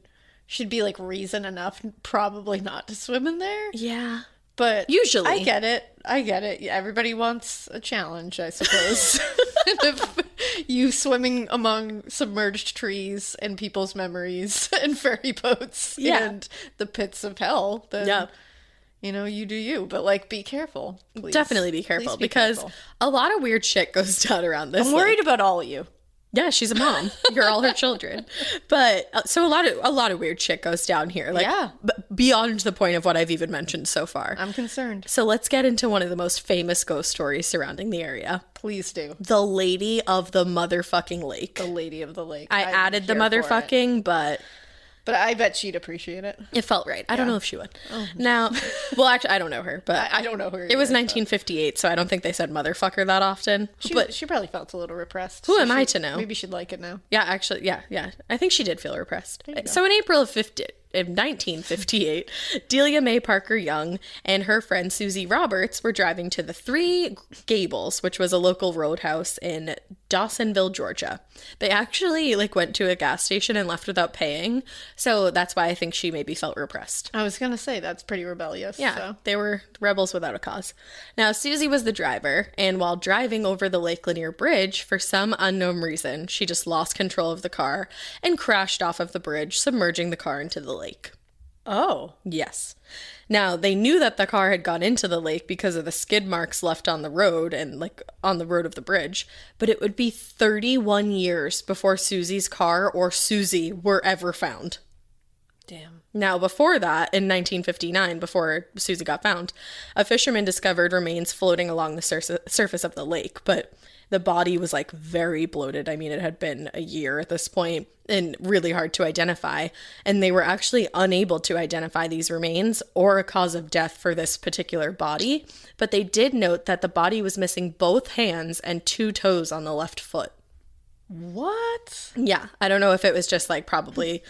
be like reason enough probably not to swim in there. Yeah. But usually I get it. Yeah, everybody wants a challenge, I suppose. And if you swimming among submerged trees and people's memories and ferry boats and the pits of hell, then you know, you do you, but like be careful. Please. Definitely be careful, because a lot of weird shit goes down around this. I'm worried about all of you. Yeah, she's a mom. You're all her children. But so a lot of weird shit goes down here. Like, beyond the point of what I've even mentioned so far. I'm concerned. So let's get into one of the most famous ghost stories surrounding the area. Please do. The Lady of the Motherfucking Lake. The Lady of the Lake. I added the motherfucking, but I bet she'd appreciate it. It felt right. I don't know if she would. Now, well, actually, I don't know her, but I don't know her. It was 1958, so I don't think they said motherfucker that often. But she probably felt a little repressed. Who am I to know? Maybe she'd like it now. Yeah, actually, yeah. I think she did feel repressed. So in April of 1958, Delia Mae Parker Young and her friend Susie Roberts were driving to the Three Gables, which was a local roadhouse in Dawsonville, Georgia. They actually went to a gas station and left without paying, so that's why I think she maybe felt repressed. I was gonna say that's pretty rebellious. Yeah, so. They were rebels without a cause. Now, Susie was the driver, and while driving over the Lake Lanier Bridge, for some unknown reason, she just lost control of the car and crashed off of the bridge, submerging the car into the lake. Oh. Yes. Now, they knew that the car had gone into the lake because of the skid marks left on the road and on the road of the bridge, but it would be 31 years before Susie's car or Susie were ever found. Damn. Now, before that, in 1959, before Susie got found, a fisherman discovered remains floating along the surface of the lake, but the body was very bloated. I mean, it had been a year at this point and really hard to identify. And they were actually unable to identify these remains or a cause of death for this particular body. But they did note that the body was missing both hands and 2 toes on the left foot. What? Yeah. I don't know if it was just probably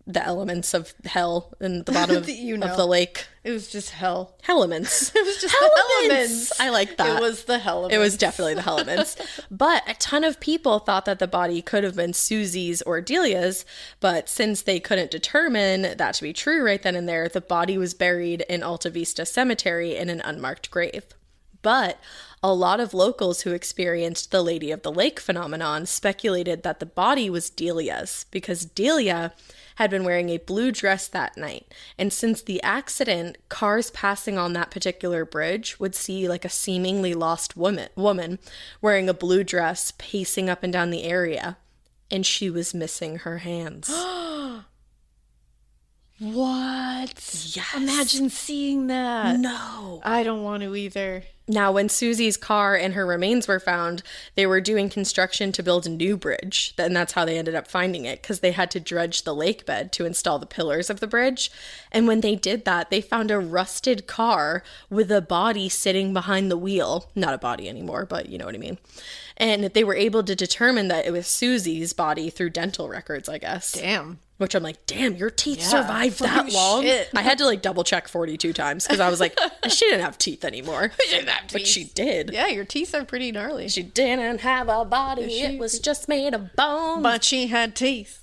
the elements of hell in the bottom of the lake. It was just hell. Elements. It was just the elements. I like that. It was the elements. It was definitely the elements. But a ton of people thought that the body could have been Susie's or Delia's, but since they couldn't determine that to be true right then and there, the body was buried in Alta Vista Cemetery in an unmarked grave. But a lot of locals who experienced the Lady of the Lake phenomenon speculated that the body was Delia's because Delia had been wearing a blue dress that night. And since the accident, cars passing on that particular bridge would see a seemingly lost woman wearing a blue dress pacing up and down the area. And she was missing her hands. What? Yes. Imagine seeing that. No. I don't want to either. Now, when Susie's car and her remains were found, they were doing construction to build a new bridge. And that's how they ended up finding it, because they had to dredge the lake bed to install the pillars of the bridge. And when they did that, they found a rusted car with a body sitting behind the wheel. Not a body anymore, but you know what I mean. And they were able to determine that it was Susie's body through dental records, I guess. Damn. Which I'm damn, your teeth survived that long? Shit. I had to double check 42 times because I was she didn't have teeth anymore. She didn't have teeth. But she did. Yeah, your teeth are pretty gnarly. She didn't have a body. It was just made of bones. But she had teeth.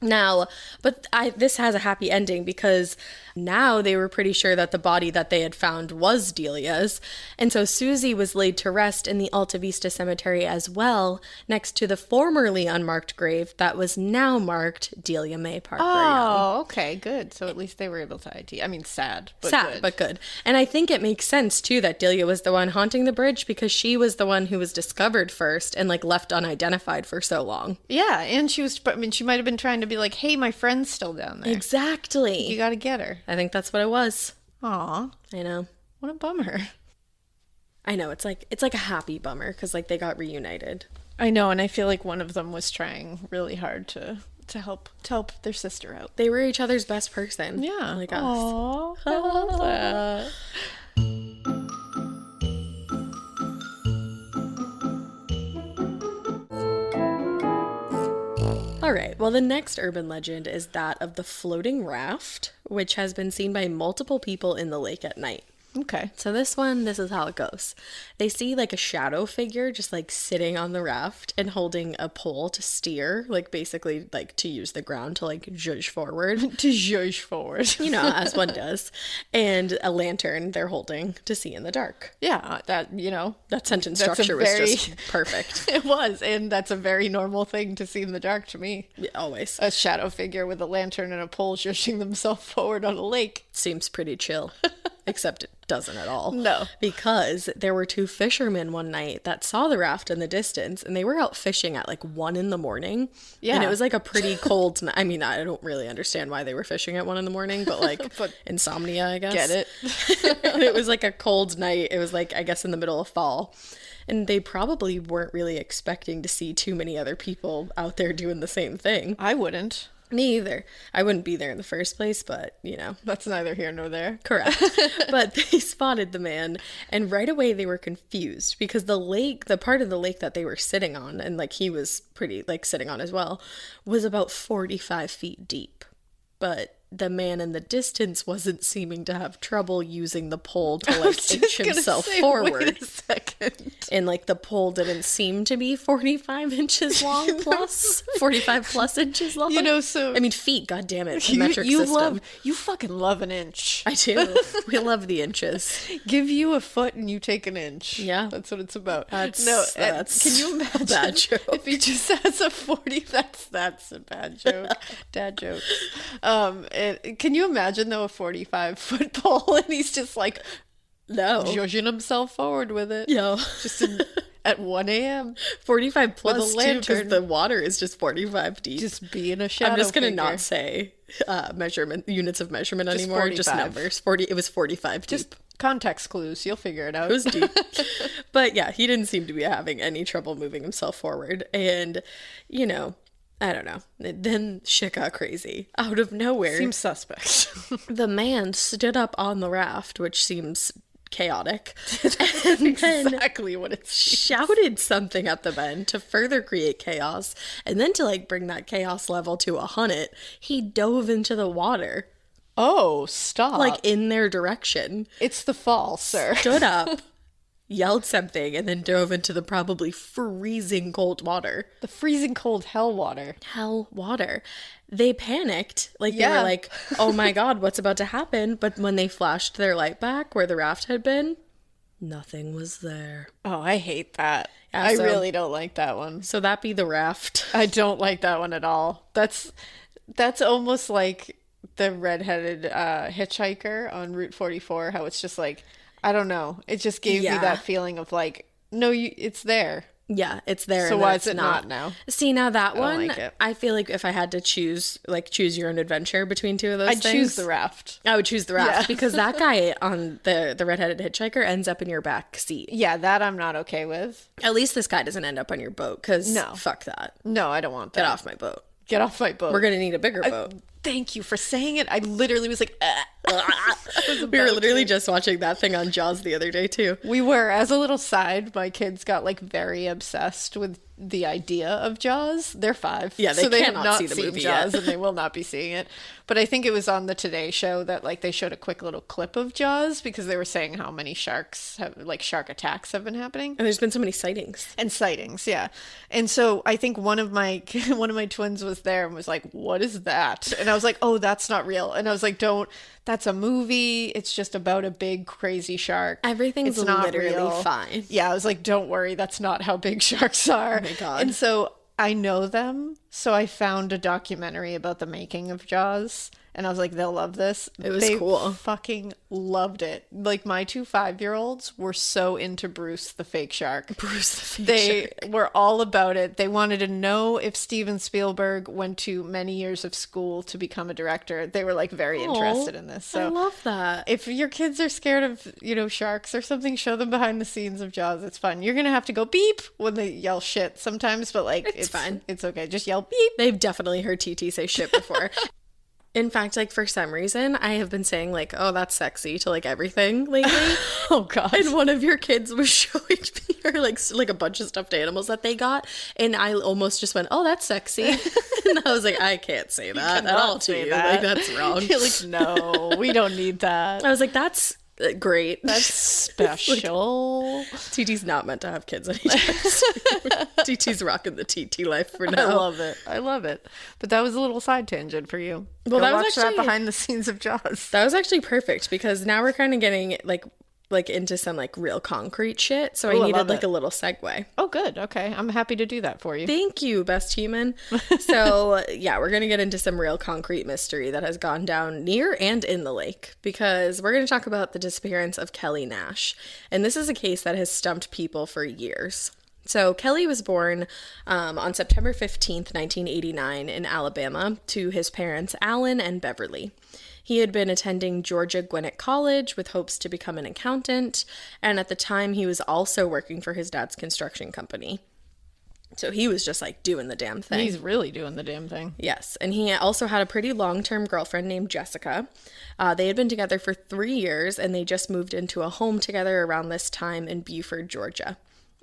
Now, but this has a happy ending because now they were pretty sure that the body that they had found was Delia's. And so Susie was laid to rest in the Alta Vista Cemetery as well, next to the formerly unmarked grave that was now marked Delia Mae Parker Young. Oh, okay, good. So at least they were able to ID. I mean, sad, but good. And I think it makes sense, too, that Delia was the one haunting the bridge because she was the one who was discovered first and, left unidentified for so long. Yeah, and she might have been trying to be hey, my friend's still down there. Exactly. You gotta get her. I think that's what it was. Aw. I know. What a bummer. I know. It's like a happy bummer because they got reunited. I know, and I feel like one of them was trying really hard to help their sister out. They were each other's best person. Yeah. Like us. Aww, I love that. All right, well, the next urban legend is that of the floating raft, which has been seen by multiple people in the lake at night. Okay. So this is how it goes. They see like a shadow figure just like sitting on the raft and holding a pole to steer, like basically like to use the ground to like zhuzh forward. To zhuzh forward. You know, as one does. And a lantern they're holding to see in the dark. Yeah, that sentence structure was just perfect. It was, and that's a very normal thing to see in the dark to me. Yeah, always. A shadow figure with a lantern and a pole zhushing themselves forward on a lake. Seems pretty chill. Except it doesn't at all. No. Because there were two fishermen one night that saw the raft in the distance, and they were out fishing at like 1 a.m. Yeah. And it was like a pretty cold night. I mean, I don't really understand why they were fishing at 1 a.m, but like insomnia, I guess. Get it? And it was like a cold night. It was like, I guess, in the middle of fall. And they probably weren't really expecting to see too many other people out there doing the same thing. I wouldn't. Me either. I wouldn't be there in the first place, but, you know. That's neither here nor there. Correct. But they spotted the man, and right away they were confused because the lake, the part of the lake that they were sitting on, and like he was pretty like sitting on as well, was about 45 feet deep. But the man in the distance wasn't seeming to have trouble using the pole to like inch himself forward. Wait a second. And like the pole didn't seem to be 45 inches long plus 45 plus inches long. You know, so I mean feet, god damn it. The metric system. You fucking love an inch. I do. We love the inches. Give you a foot and you take an inch. Yeah. That's what it's about. That's can you imagine a bad joke. if he just has a 40? That's a bad joke. Dad joke. Can you imagine though a 45-foot pole and he's just like zhuzhing himself forward with it? Yo. Just at 1 a.m. 45 plus with a lantern. because the water is just 45 deep. Just being a shadow I'm just gonna figure. not say units of measurement Just anymore. 45. Just numbers. 40. It was 45 deep. Just context clues. You'll figure it out. It was deep. But yeah, he didn't seem to be having any trouble moving himself forward. And, you know, I don't know. Then shit got crazy. Out of nowhere. Seems suspect. The man stood up on the raft, which seems chaotic. And exactly what it seems. Shouted something at the men to further create chaos. And then to like bring that chaos level to 100, he dove into the water. Oh, stop. Like in their direction. It's the fall, sir. Stood up. Yelled something and then dove into the probably freezing cold water. The freezing cold hell water. Hell water. They panicked. Like, Yeah. they were like, oh my God, what's about to happen? But when they flashed their light back where the raft had been, nothing was there. Oh, I hate that. Yeah, I so- really don't like that one. So that be the raft. I don't like that one at all. That's almost like the redheaded hitchhiker on Route 44, how it's just like, I don't know. It just gave me that feeling of like, no, it's there. Yeah, it's there. So and why that's is it not now? See, now that one, like it. I feel like if I had to choose your own adventure between two of those I'd things. choose the raft. I would choose the raft Yeah. because that guy on the redheaded hitchhiker ends up in your back seat. Yeah, that I'm not okay with. At least this guy doesn't end up on your boat because No. fuck that. No, I don't want that. Get off my boat. Get off my boat. We're going to need a bigger boat. Thank you for saying it. I literally was like, We were literally just watching that thing on Jaws the other day too. We were. As a little side, my kids got like very obsessed with the idea of Jaws. They're 5. Yeah, so they have cannot not see the seen movie Jaws yet. and they will not be seeing it. But I think it was on the Today Show that like they showed a quick little clip of Jaws because they were saying how many shark attacks have been happening. And there's been so many sightings. And sightings, yeah. And so I think one of my twins was there and was like, "What is that?" And I was like, "Oh, that's not real." And I was like, "Don't. That's a movie. It's just about a big crazy shark. Everything's It's not literally real." fine. Yeah, I was like, "Don't worry. That's not how big sharks are." Oh my God. And so I know them. So I found a documentary about the making of Jaws. And I was like, they'll love this. It was cool. Fucking loved it. Like, my 2 5-year-olds were so into Bruce the fake shark. Bruce the fake They shark. were all about it. They wanted to know if Steven Spielberg went to many years of school to become a director. They were like very interested in this. So I love that. if your kids are scared of, sharks or something, show them behind the scenes of Jaws. It's fun. You're going to have to go beep when they yell shit sometimes, but like, It's fine. It's okay. Just yell beep. They've definitely heard TT say shit before. In fact, like, for some reason, I have been saying, like, oh, that's sexy to, like, everything lately. Oh, God. And one of your kids was showing me her, like a bunch of stuffed animals that they got. And I almost just went, oh, that's sexy. And I was like, I can't say that at all to you. Like, that's wrong. You're like, no, we don't need that. I was like, that's great. That's special. TT's not meant to have kids anytime soon. TT's rocking the TT life for now. I love it. But that was a little side tangent for you. Well, Go that was watch actually that behind the scenes of Jaws. That was actually perfect because now we're kind of getting like into some like real concrete shit. So I needed like a little segue. Oh, good. Okay. I'm happy to do that for you. Thank you, best human. So yeah, we're going to get into some real concrete mystery that has gone down near and in the lake because we're going to talk about the disappearance of Kelley Nash. And this is a case that has stumped people for years. So Kelley was born on September 15th, 1989 in Alabama to his parents, Alan and Beverly. He had been attending Georgia Gwinnett College with hopes to become an accountant, and at the time he was also working for his dad's construction company. So he was just like doing the damn thing. He's really doing the damn thing. Yes, and he also had a pretty long-term girlfriend named Jessica. They had been together for 3 years, and they just moved into a home together around this time in Beaufort, Georgia.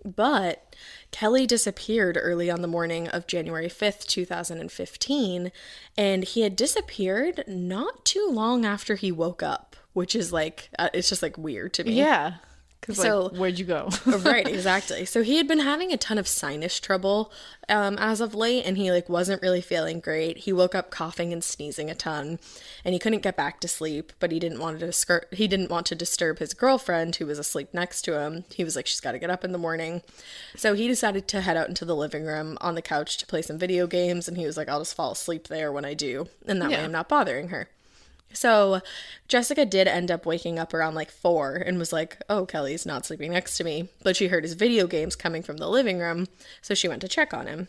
But Kelley disappeared early on the morning of January 5th, 2015, and he had disappeared not too long after he woke up, which is like, it's just like weird to me. Yeah. So, like, where'd you go? Right, exactly. So he had been having a ton of sinus trouble as of late, and he like wasn't really feeling great. He woke up coughing and sneezing a ton, and he couldn't get back to sleep. But he didn't want to disturb his girlfriend, who was asleep next to him. He was like, she's got to get up in the morning. So he decided to head out into the living room on the couch to play some video games, and he was like, I'll just fall asleep there when I do, and that way I'm not bothering her. So Jessica did end up waking up around like 4 and was like, oh, Kelley's not sleeping next to me. But she heard his video games coming from the living room, so she went to check on him.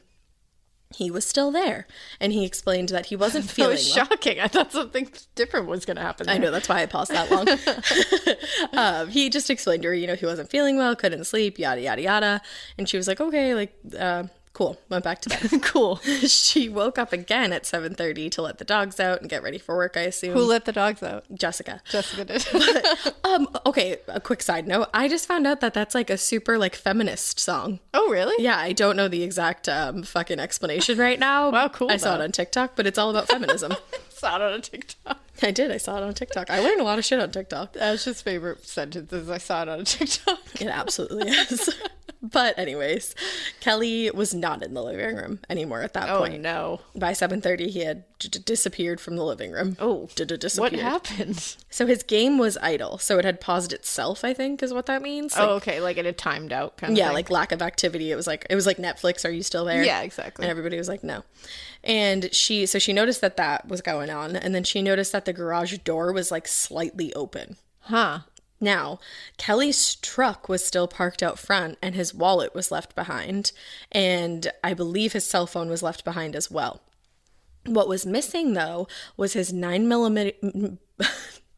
He was still there, and he explained that he wasn't feeling That was shocking. I thought something different was going to happen there. I know, that's why I paused that long. He just explained to her, he wasn't feeling well, couldn't sleep, yada, yada, yada. And she was like, okay, like, cool, went back to bed. Cool. She woke up again at 7:30 to let the dogs out and get ready for work, I assume. Who let the dogs out? Jessica. Jessica did. Okay, a quick side note. I just found out that that's like a super like feminist song. Oh, really? Yeah, I don't know the exact fucking explanation right now. Wow, cool. I saw it on TikTok, but it's all about feminism. Saw it on a TikTok. I did. I saw it on TikTok. I learned a lot of shit on TikTok. Ash's favorite sentence is, I saw it on a TikTok. It absolutely is. But anyways, Kelley was not in the living room anymore at that point. Oh, no. By 7:30, he had disappeared from the living room. Oh, disappeared. What happened? So his game was idle. So it had paused itself, I think, is what that means. Like, okay. Like it had timed out kind of thing. Yeah, like lack of activity. It was like Netflix, are you still there? Yeah, exactly. And everybody was like, no. And she noticed that was going on. And then she noticed that the garage door was like slightly open. Huh. Now, Kelley's truck was still parked out front and his wallet was left behind. And I believe his cell phone was left behind as well. What was missing, though, was his 9mm...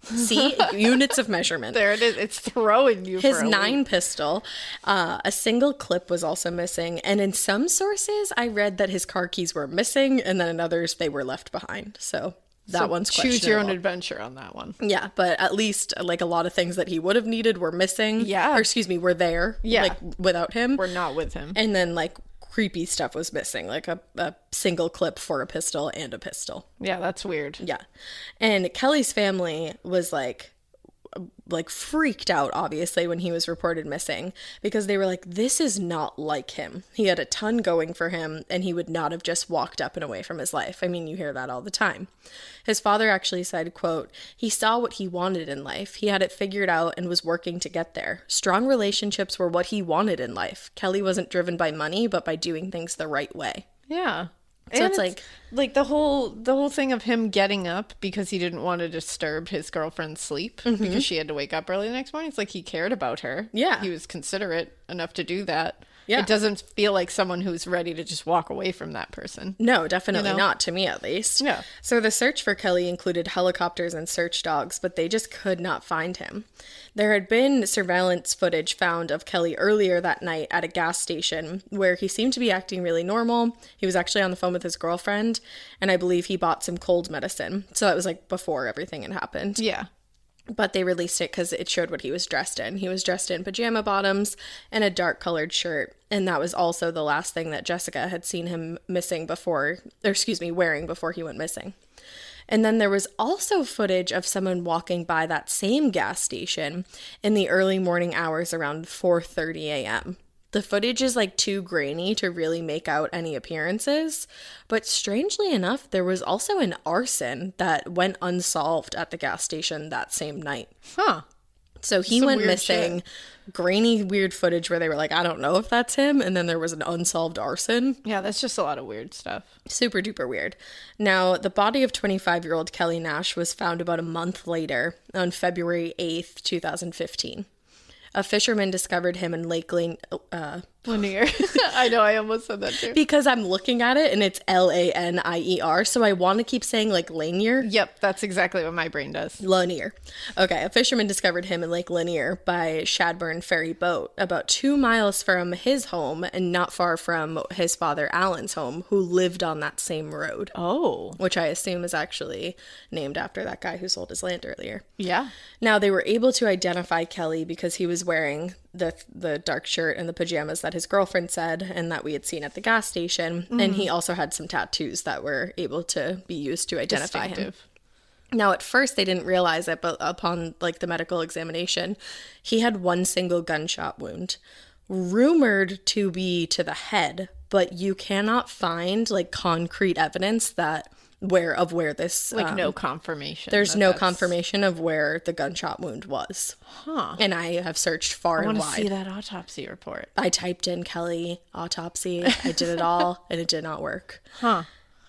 See? Units of measurement. There it is. It's throwing you his for a 9 week. pistol. A single clip was also missing. And in some sources, I read that his car keys were missing. And then in others, they were left behind. So that one's questionable. Choose your own adventure on that one. Yeah, but at least like a lot of things that he would have needed were missing. Yeah. Or excuse me, were there. Yeah. Like without him. We're not with him. And then like creepy stuff was missing, like a single clip for a pistol and a pistol. Yeah, that's weird. Yeah. And Kelley's family was like freaked out, obviously, when he was reported missing, because they were like, this is not like him. He had a ton going for him, and he would not have just walked up and away from his life. I mean, you hear that all the time. His father actually said, quote, he saw what he wanted in life. He had it figured out and was working to get there. Strong relationships were what he wanted in life. Kelley wasn't driven by money, but by doing things the right way. Yeah. So it's like the whole thing of him getting up because he didn't want to disturb his girlfriend's sleep because she had to wake up early the next morning. It's like he cared about her. Yeah. He was considerate enough to do that. Yeah. It doesn't feel like someone who's ready to just walk away from that person. No, definitely not, to me at least. Yeah. So the search for Kelley included helicopters and search dogs, but they just could not find him. There had been surveillance footage found of Kelley earlier that night at a gas station where he seemed to be acting really normal. He was actually on the phone with his girlfriend, and I believe he bought some cold medicine. So that was like before everything had happened. Yeah. But they released it because it showed what he was dressed in. He was dressed in pajama bottoms and a dark colored shirt. And that was also the last thing that Jessica had seen him wearing before he went missing. And then there was also footage of someone walking by that same gas station in the early morning hours around 4:30 a.m. The footage is like too grainy to really make out any appearances, but strangely enough, there was also an arson that went unsolved at the gas station that same night. Huh. So he Some went weird missing, grainy, weird footage where they were like, I don't know if that's him, and then there was an unsolved arson. Yeah, that's just a lot of weird stuff. Super duper weird. Now, the body of 25-year-old Kelley Nash was found about a month later on February 8th, 2015. A fisherman discovered him in Lake Lanier. I know, I almost said that too. Because I'm looking at it and it's Lanier, so I want to keep saying like Lanier. Yep, that's exactly what my brain does. Lanier. Okay, a fisherman discovered him in Lake Lanier by Shadburn Ferry Boat, about 2 miles from his home and not far from his father Alan's home, who lived on that same road. Oh. Which I assume is actually named after that guy who sold his land earlier. Yeah. Now, they were able to identify Kelley because he was wearing the dark shirt and the pajamas that his girlfriend said and that we had seen at the gas station. Mm-hmm. And he also had some tattoos that were able to be used to identify him. Now, at first, they didn't realize it, but upon like the medical examination, he had one single gunshot wound, rumored to be to the head, but you cannot find like concrete evidence that where this no confirmation. There's no confirmation of where the gunshot wound was. Huh. And I have searched far and wide. I want to see that autopsy report. I typed in Kelley autopsy. I did it all and it did not work. Huh.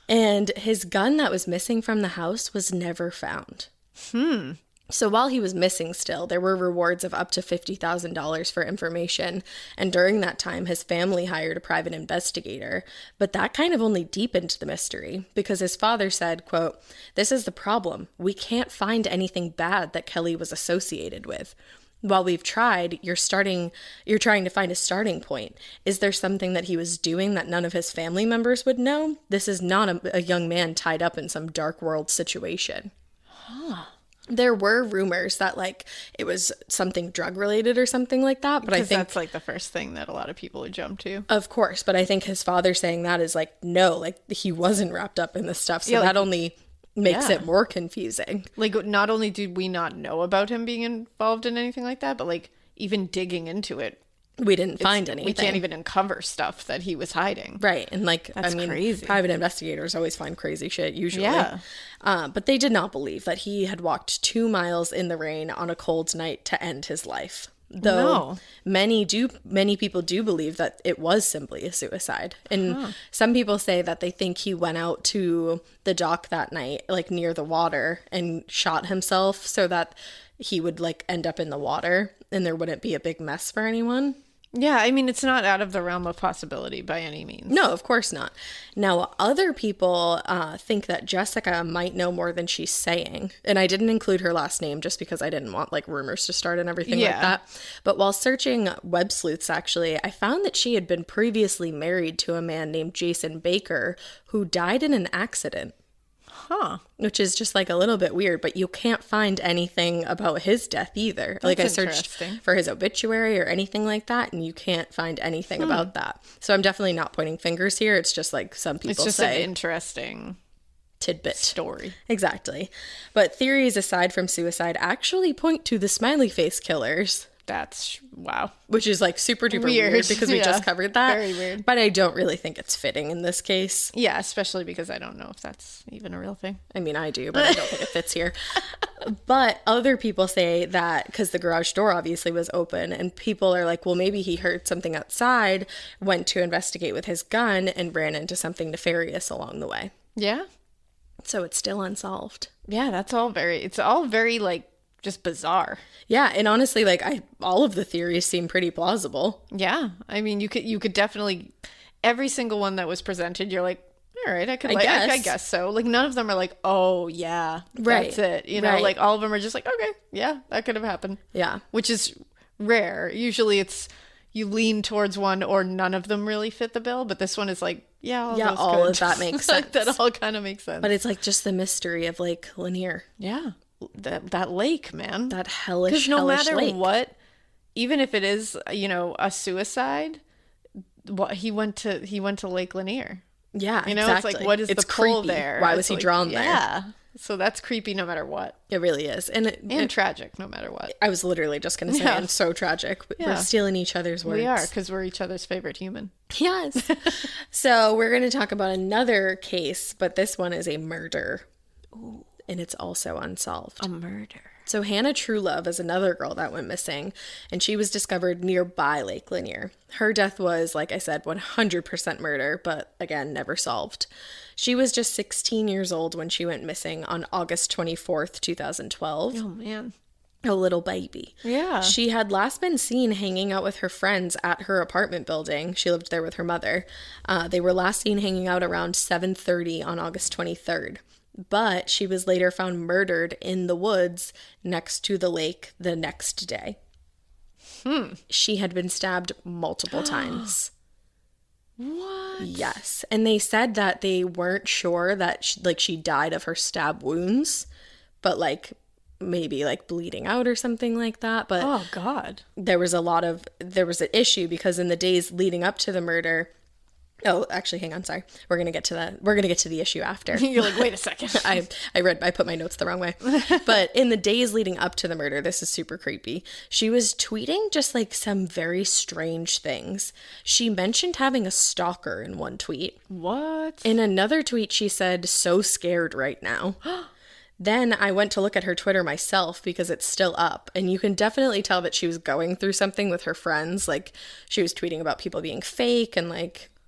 And his gun that was missing from the house was never found. So while he was missing still, there were rewards of up to $50,000 for information. And during that time, his family hired a private investigator. But that kind of only deepened the mystery because his father said, quote, "This is the problem. We can't find anything bad that Kelley was associated with. While we've tried, you're trying to find a starting point. Is there something that he was doing that none of his family members would know? This is not a young man tied up in some dark world situation." Huh. There were rumors that, like, it was something drug-related or something like that, but I think that's, like, the first thing that a lot of people would jump to. Of course, but I think his father saying that is, like, no, like, he wasn't wrapped up in this stuff, so that only makes it more confusing. Like, not only did we not know about him being involved in anything like that, but, like, even digging into it, we didn't find anything. We can't even uncover stuff that he was hiding. Right. And like, that's crazy. Private investigators always find crazy shit usually. Yeah. But they did not believe that he had walked 2 miles in the rain on a cold night to end his life. Though many people do believe that it was simply a suicide. And some people say that they think he went out to the dock that night, like near the water, and shot himself so that he would like end up in the water and there wouldn't be a big mess for anyone. Yeah, I mean, it's not out of the realm of possibility by any means. No, of course not. Now, other people think that Jessica might know more than she's saying. And I didn't include her last name just because I didn't want, like, rumors to start and everything like that. But while searching web sleuths, actually, I found that she had been previously married to a man named Jason Baker who died in an accident. Huh. Which is just like a little bit weird, but you can't find anything about his death either. That's like I searched for his obituary or anything like that, and you can't find anything about that. So I'm definitely not pointing fingers here. It's just like some people say. It's just an interesting tidbit story. Exactly. But theories aside from suicide actually point to the smiley face killers. That's wow. Which is like super duper weird because we just covered that. Very weird. But I don't really think it's fitting in this case. Yeah, especially because I don't know if that's even a real thing. I mean, I do, but I don't think it fits here. But other people say that because the garage door obviously was open, and people are like, well, maybe he heard something outside, went to investigate with his gun, and ran into something nefarious along the way. Yeah. So it's still unsolved. Yeah, it's all very like just bizarre. Yeah, and honestly, like all of the theories seem pretty plausible. Yeah, I mean, you could definitely, every single one that was presented, you're like, all right, I guess so. Like none of them are like, oh yeah, that's it. You know, like all of them are just like, okay, yeah, that could have happened. Yeah, which is rare. Usually, it's you lean towards one or none of them really fit the bill. But this one is like, all of that makes sense. Like, that all kind of makes sense. But it's like just the mystery of Lake Lanier. Yeah. That lake, man. That hellish lake. Because no matter what, even if it is, you know, a suicide, he went to Lake Lanier. Yeah, you know, exactly. It's like, what is the pull creepy. there? Why was he drawn there? Yeah. So that's creepy no matter what. It really is. And tragic no matter what. I was literally just going to say, and so tragic. We're stealing each other's words. We are, because we're each other's favorite human. Yes. So we're going to talk about another case, but this one is a murder. Ooh. And it's also unsolved. A murder. So Hannah Truelove is another girl that went missing, and she was discovered nearby Lake Lanier. Her death was, like I said, 100% murder, but again, never solved. She was just 16 years old when she went missing on August 24th, 2012. Oh, man. A little baby. Yeah. She had last been seen hanging out with her friends at her apartment building. She lived there with her mother. They were last seen hanging out around 7:30 on August 23rd. But she was later found murdered in the woods next to the lake the next day. She had been stabbed multiple times. What? Yes. And they said that they weren't sure that she died of her stab wounds, but maybe bleeding out or something like that. But oh God, there was an issue because in the days leading up to the murder. Oh, actually, hang on. Sorry. We're going to get to the issue after. You're like, wait a second. I put my notes the wrong way. But in the days leading up to the murder, this is super creepy. She was tweeting just some very strange things. She mentioned having a stalker in one tweet. What? In another tweet, she said, "So scared right now." Then I went to look at her Twitter myself because it's still up. And you can definitely tell that she was going through something with her friends. She was tweeting about people being fake and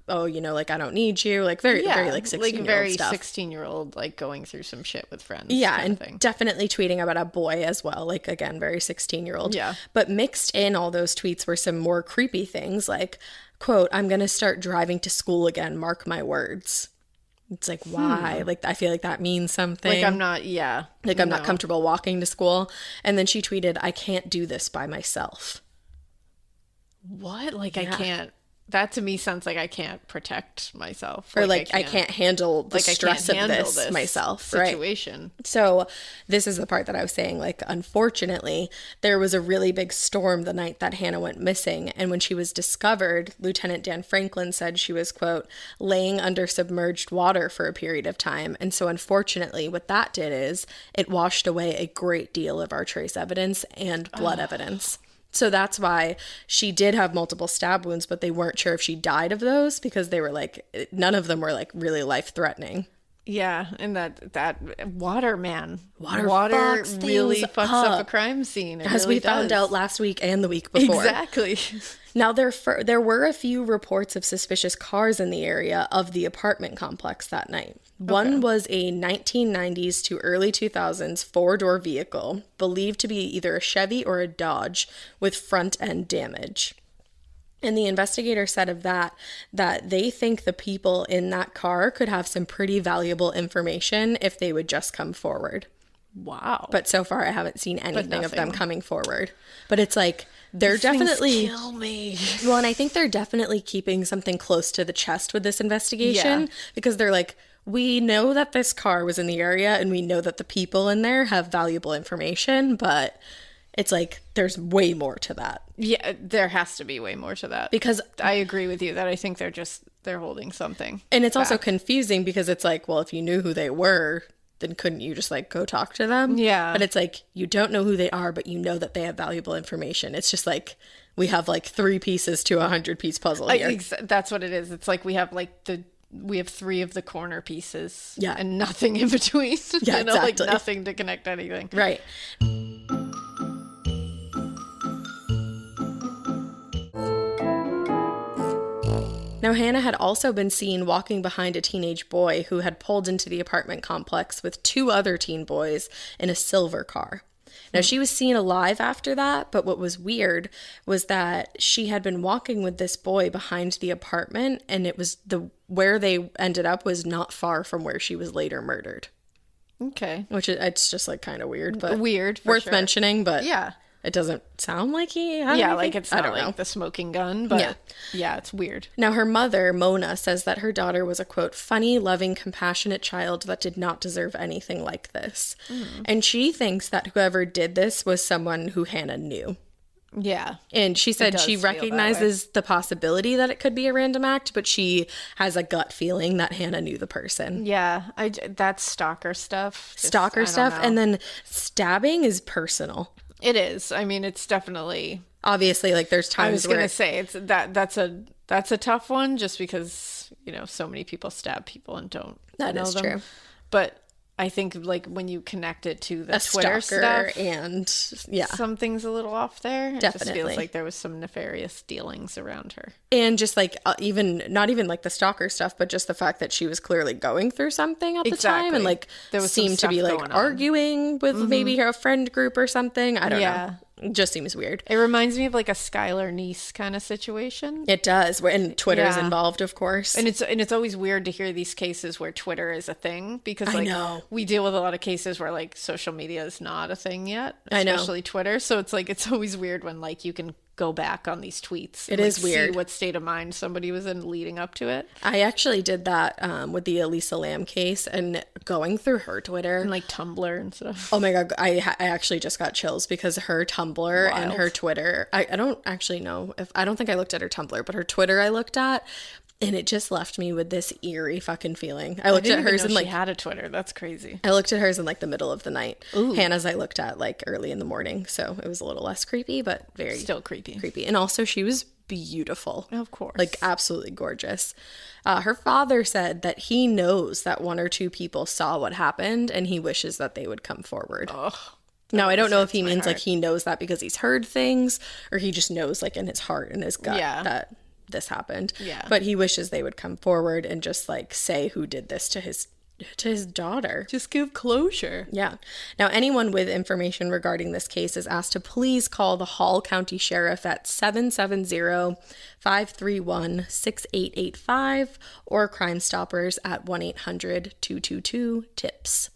oh, you know, I don't need you. Very 16-year-old very stuff. 16-year-old, going through some shit with friends. Yeah, and definitely tweeting about a boy as well. Again, very 16-year-old. Yeah. But mixed in all those tweets were some more creepy things quote, "I'm going to start driving to school again, mark my words." It's why? I feel like that means something. I'm not, yeah. I'm not comfortable walking to school. And then she tweeted, "I can't do this by myself." What? I can't. That to me sounds like I can't protect myself. Or I can't handle the stress of this myself. Situation. Right. So this is the part that I was saying, unfortunately, there was a really big storm the night that Hannah went missing. And when she was discovered, Lieutenant Dan Franklin said she was, quote, "laying under submerged water for a period of time." And so unfortunately, what that did is it washed away a great deal of our trace evidence and blood evidence. So that's why she did have multiple stab wounds, but they weren't sure if she died of those because they were none of them were really life-threatening. Yeah, and that water, man. Water really fucks up a crime scene. As really we found out last week and the week before. Exactly. Now, there were a few reports of suspicious cars in the area of the apartment complex that night. One was a 1990s to early 2000s four-door vehicle, believed to be either a Chevy or a Dodge, with front-end damage. And the investigator said of that they think the people in that car could have some pretty valuable information if they would just come forward. Wow. But so far I haven't seen anything of them coming forward. But it's they're These definitely kill me. Well, and I think they're definitely keeping something close to the chest with this investigation because they're we know that this car was in the area and we know that the people in there have valuable information, but it's there's way more to that. Yeah, there has to be way more to that. Because I agree with you that I think they're holding something. And it's also confusing because it's well, if you knew who they were, then couldn't you just like go talk to them? Yeah. But it's like, you don't know who they are, but you know that they have valuable information. It's just like, we have like 3 pieces to a 100-piece puzzle here. That's what it is. It's like we have like we have 3 of the corner pieces. Yeah. And nothing in between. Yeah, exactly. Like nothing to connect anything. Right. Now, Hannah had also been seen walking behind a teenage boy who had pulled into the apartment complex with 2 other teen boys in a silver car. Now, she was seen alive after that, but what was weird was that she had been walking with this boy behind the apartment, and it was where they ended up was not far from where she was later murdered. Okay. Which it's just like kind of weird, but weird, worth mentioning, but yeah. It doesn't sound like he had Yeah, anything. like it's not like the smoking gun, but yeah, it's weird. Now, her mother, Mona, says that her daughter was a, quote, funny, loving, compassionate child that did not deserve anything like this. And she thinks that whoever did this was someone who Hannah knew. Yeah. And she said she recognizes the possibility that it could be a random act, but she has a gut feeling that Hannah knew the person. Yeah, that's stalker stuff. And then stabbing is personal. It is. I mean, it's definitely... Obviously, like, there's times I was going to say, that's a tough one just because, so many people stab people and don't know them. That is true. But I think, like, when you connect it to the Twitter stalker stuff... and, something's a little off there. It Definitely. just feels like there was some nefarious dealings around her. And just, like, not even, like, the stalker stuff, but just the fact that she was clearly going through something at the time. And, like, there was seemed to be, like, arguing with maybe her friend group or something. I don't know. It just seems weird. It reminds me of like a Skylar Niece kind of situation. It does, and Twitter's involved, of course. And it's always weird to hear these cases where Twitter is a thing because like we deal with a lot of cases where like social media is not a thing yet, especially Twitter. So it's like it's always weird when like you can go back on these tweets. It is weird. See what state of mind somebody was in leading up to it. I actually did that with the Elisa Lam case and going through her Twitter. And like Tumblr and stuff. Oh my God. I actually just got chills because her Tumblr and her Twitter, I don't actually know I don't think I looked at her Tumblr, but her Twitter I looked at. And it just left me with this eerie fucking feeling. I looked at hers and like she had a Twitter. That's crazy. I looked at hers in like the middle of the night. Ooh. Hannah's I looked at like early in the morning, so it was a little less creepy, but very still creepy. And also she was beautiful. Of course. Like absolutely gorgeous. Her father said that he knows that 1 or 2 people saw what happened and he wishes that they would come forward. Now, I don't know if he means like he knows that because he's heard things or he just knows like in his heart and his gut that this happened. Yeah. But he wishes they would come forward and just like say who did this to his daughter. Just give closure. Yeah. Now, anyone with information regarding this case is asked to please call the Hall County Sheriff at 770-531-6885 or Crime Stoppers at 1-800-222-TIPS.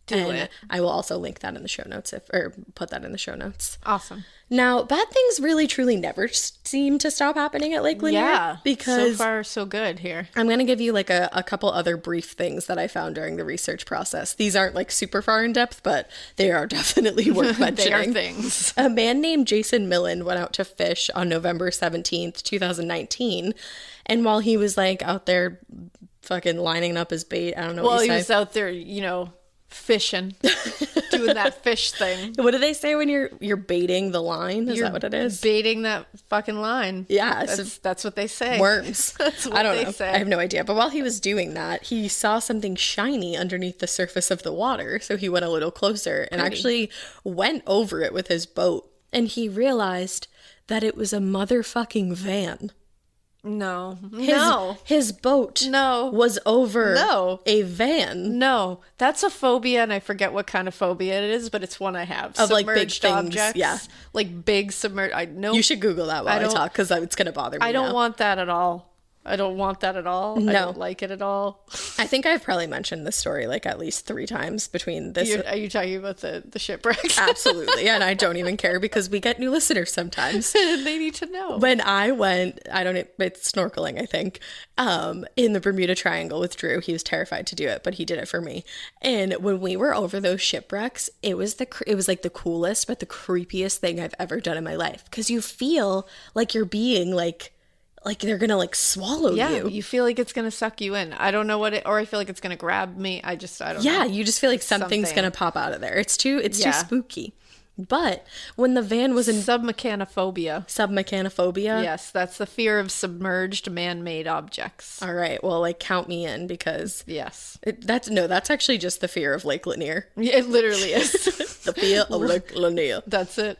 Do it. I will also link that in the show notes or put that in the show notes. Awesome. Now, bad things really truly never seem to stop happening at Lake Lanier. Yeah. Because so far, so good here. I'm going to give you like a couple other brief things that I found during the research process. These aren't like super far in depth, but they are definitely worth mentioning. They are things. A man named Jason Millen went out to fish on November 17th, 2019. And while he was like out there fucking lining up his bait, I don't know what he was out there, fishing, doing that fish thing. What do they say when you're baiting the line? Is that what it is? Baiting that fucking line. Yeah. That's what they say. Worms. That's what I don't they know. say. I have no idea. But while he was doing that, he saw something shiny underneath the surface of the water. So he went a little closer and actually went over it with his boat. And he realized that it was a motherfucking van. No. His boat was over a van. No. That's a phobia, and I forget what kind of phobia it is, but it's one I have. Of like big things, objects. Yeah. Like big submerged. You should Google that while I talk, because it's going to bother me. I don't want that at all. I don't want that at all. No. I don't like it at all. I think I've probably mentioned this story like at least 3 times between this. Are you talking about the shipwrecks? Absolutely. And I don't even care because we get new listeners sometimes. They need to know. When I went, it's snorkeling, I think, in the Bermuda Triangle with Drew. He was terrified to do it, but he did it for me. And when we were over those shipwrecks, it was like the coolest, but the creepiest thing I've ever done in my life. Because you feel like you're being like like they're gonna like swallow you. You feel like it's gonna suck you in. I don't know what it, or I feel like it's gonna grab me. I don't know. Yeah, you just feel like something's gonna pop out of there. It's too spooky. But when the van was in submechanophobia. Yes, that's the fear of submerged man-made objects. All right, well, like count me in because that's actually just the fear of Lake Lanier. Yeah, it literally is. The fear of Lake Lanier. That's it.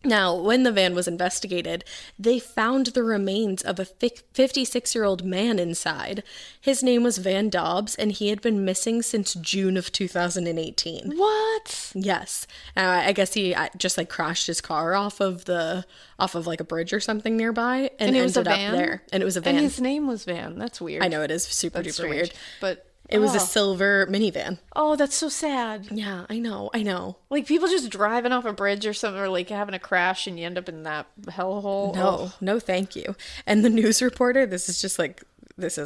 Now, when the van was investigated, they found the remains of a 56-year-old man inside. His name was Van Dobbs, and he had been missing since June of 2018. What? Yes. I guess he just like crashed his car off of like a bridge or something nearby and it was ended a up van? there. And it was a van. And his name was Van. That's weird. I know, it is super That's duper strange. weird. But it was a silver minivan. Oh, that's so sad. Yeah, I know. Like people just driving off a bridge or something, or like having a crash and you end up in that hellhole. No, thank you. And the news reporter, this is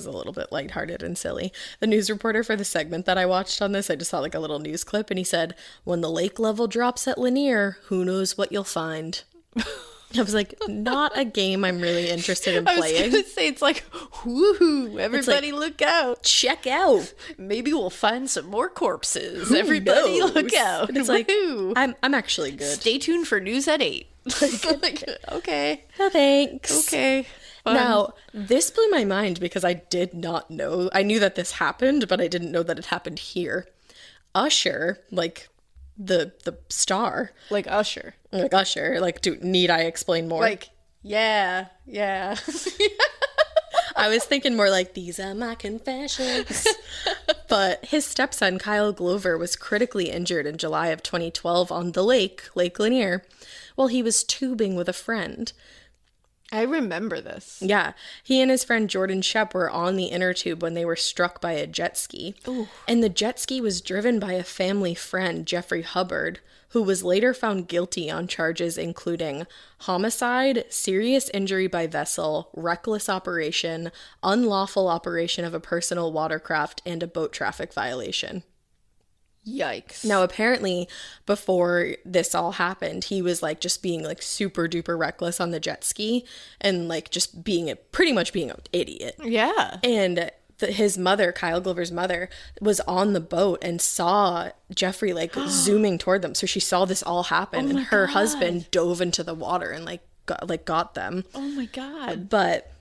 a little bit lighthearted and silly. The news reporter for the segment that I watched on this, I just saw like a little news clip, and he said, "When the lake level drops at Lanier, who knows what you'll find." I was like, not a game I'm really interested in playing. I was going to say, it's like, whoohoo, everybody look out. Check out. Maybe we'll find some more corpses. Everybody look out. And it's like, I'm actually good. Stay tuned for news at 8. Okay. No, thanks. Okay. Fun. Now, this blew my mind because I did not know. I knew that this happened, but I didn't know that it happened here. Usher, like the star. Like Usher. Need I explain more? Like, yeah. I was thinking more like, these are my confessions. But his stepson, Kyle Glover, was critically injured in July of 2012 on the Lake Lanier, while he was tubing with a friend. I remember this. Yeah. He and his friend Jordan Shep were on the inner tube when they were struck by a jet ski. Ooh. And the jet ski was driven by a family friend, Jeffrey Hubbard, who was later found guilty on charges including homicide, serious injury by vessel, reckless operation, unlawful operation of a personal watercraft, and a boat traffic violation. Yikes. Now, apparently, before this all happened, he was like just being like super duper reckless on the jet ski and like just pretty much being an idiot. Yeah. And his mother, Kyle Glover's mother, was on the boat and saw Jeffrey like zooming toward them. So she saw this all happen, and her husband dove into the water and got them. Oh my God. But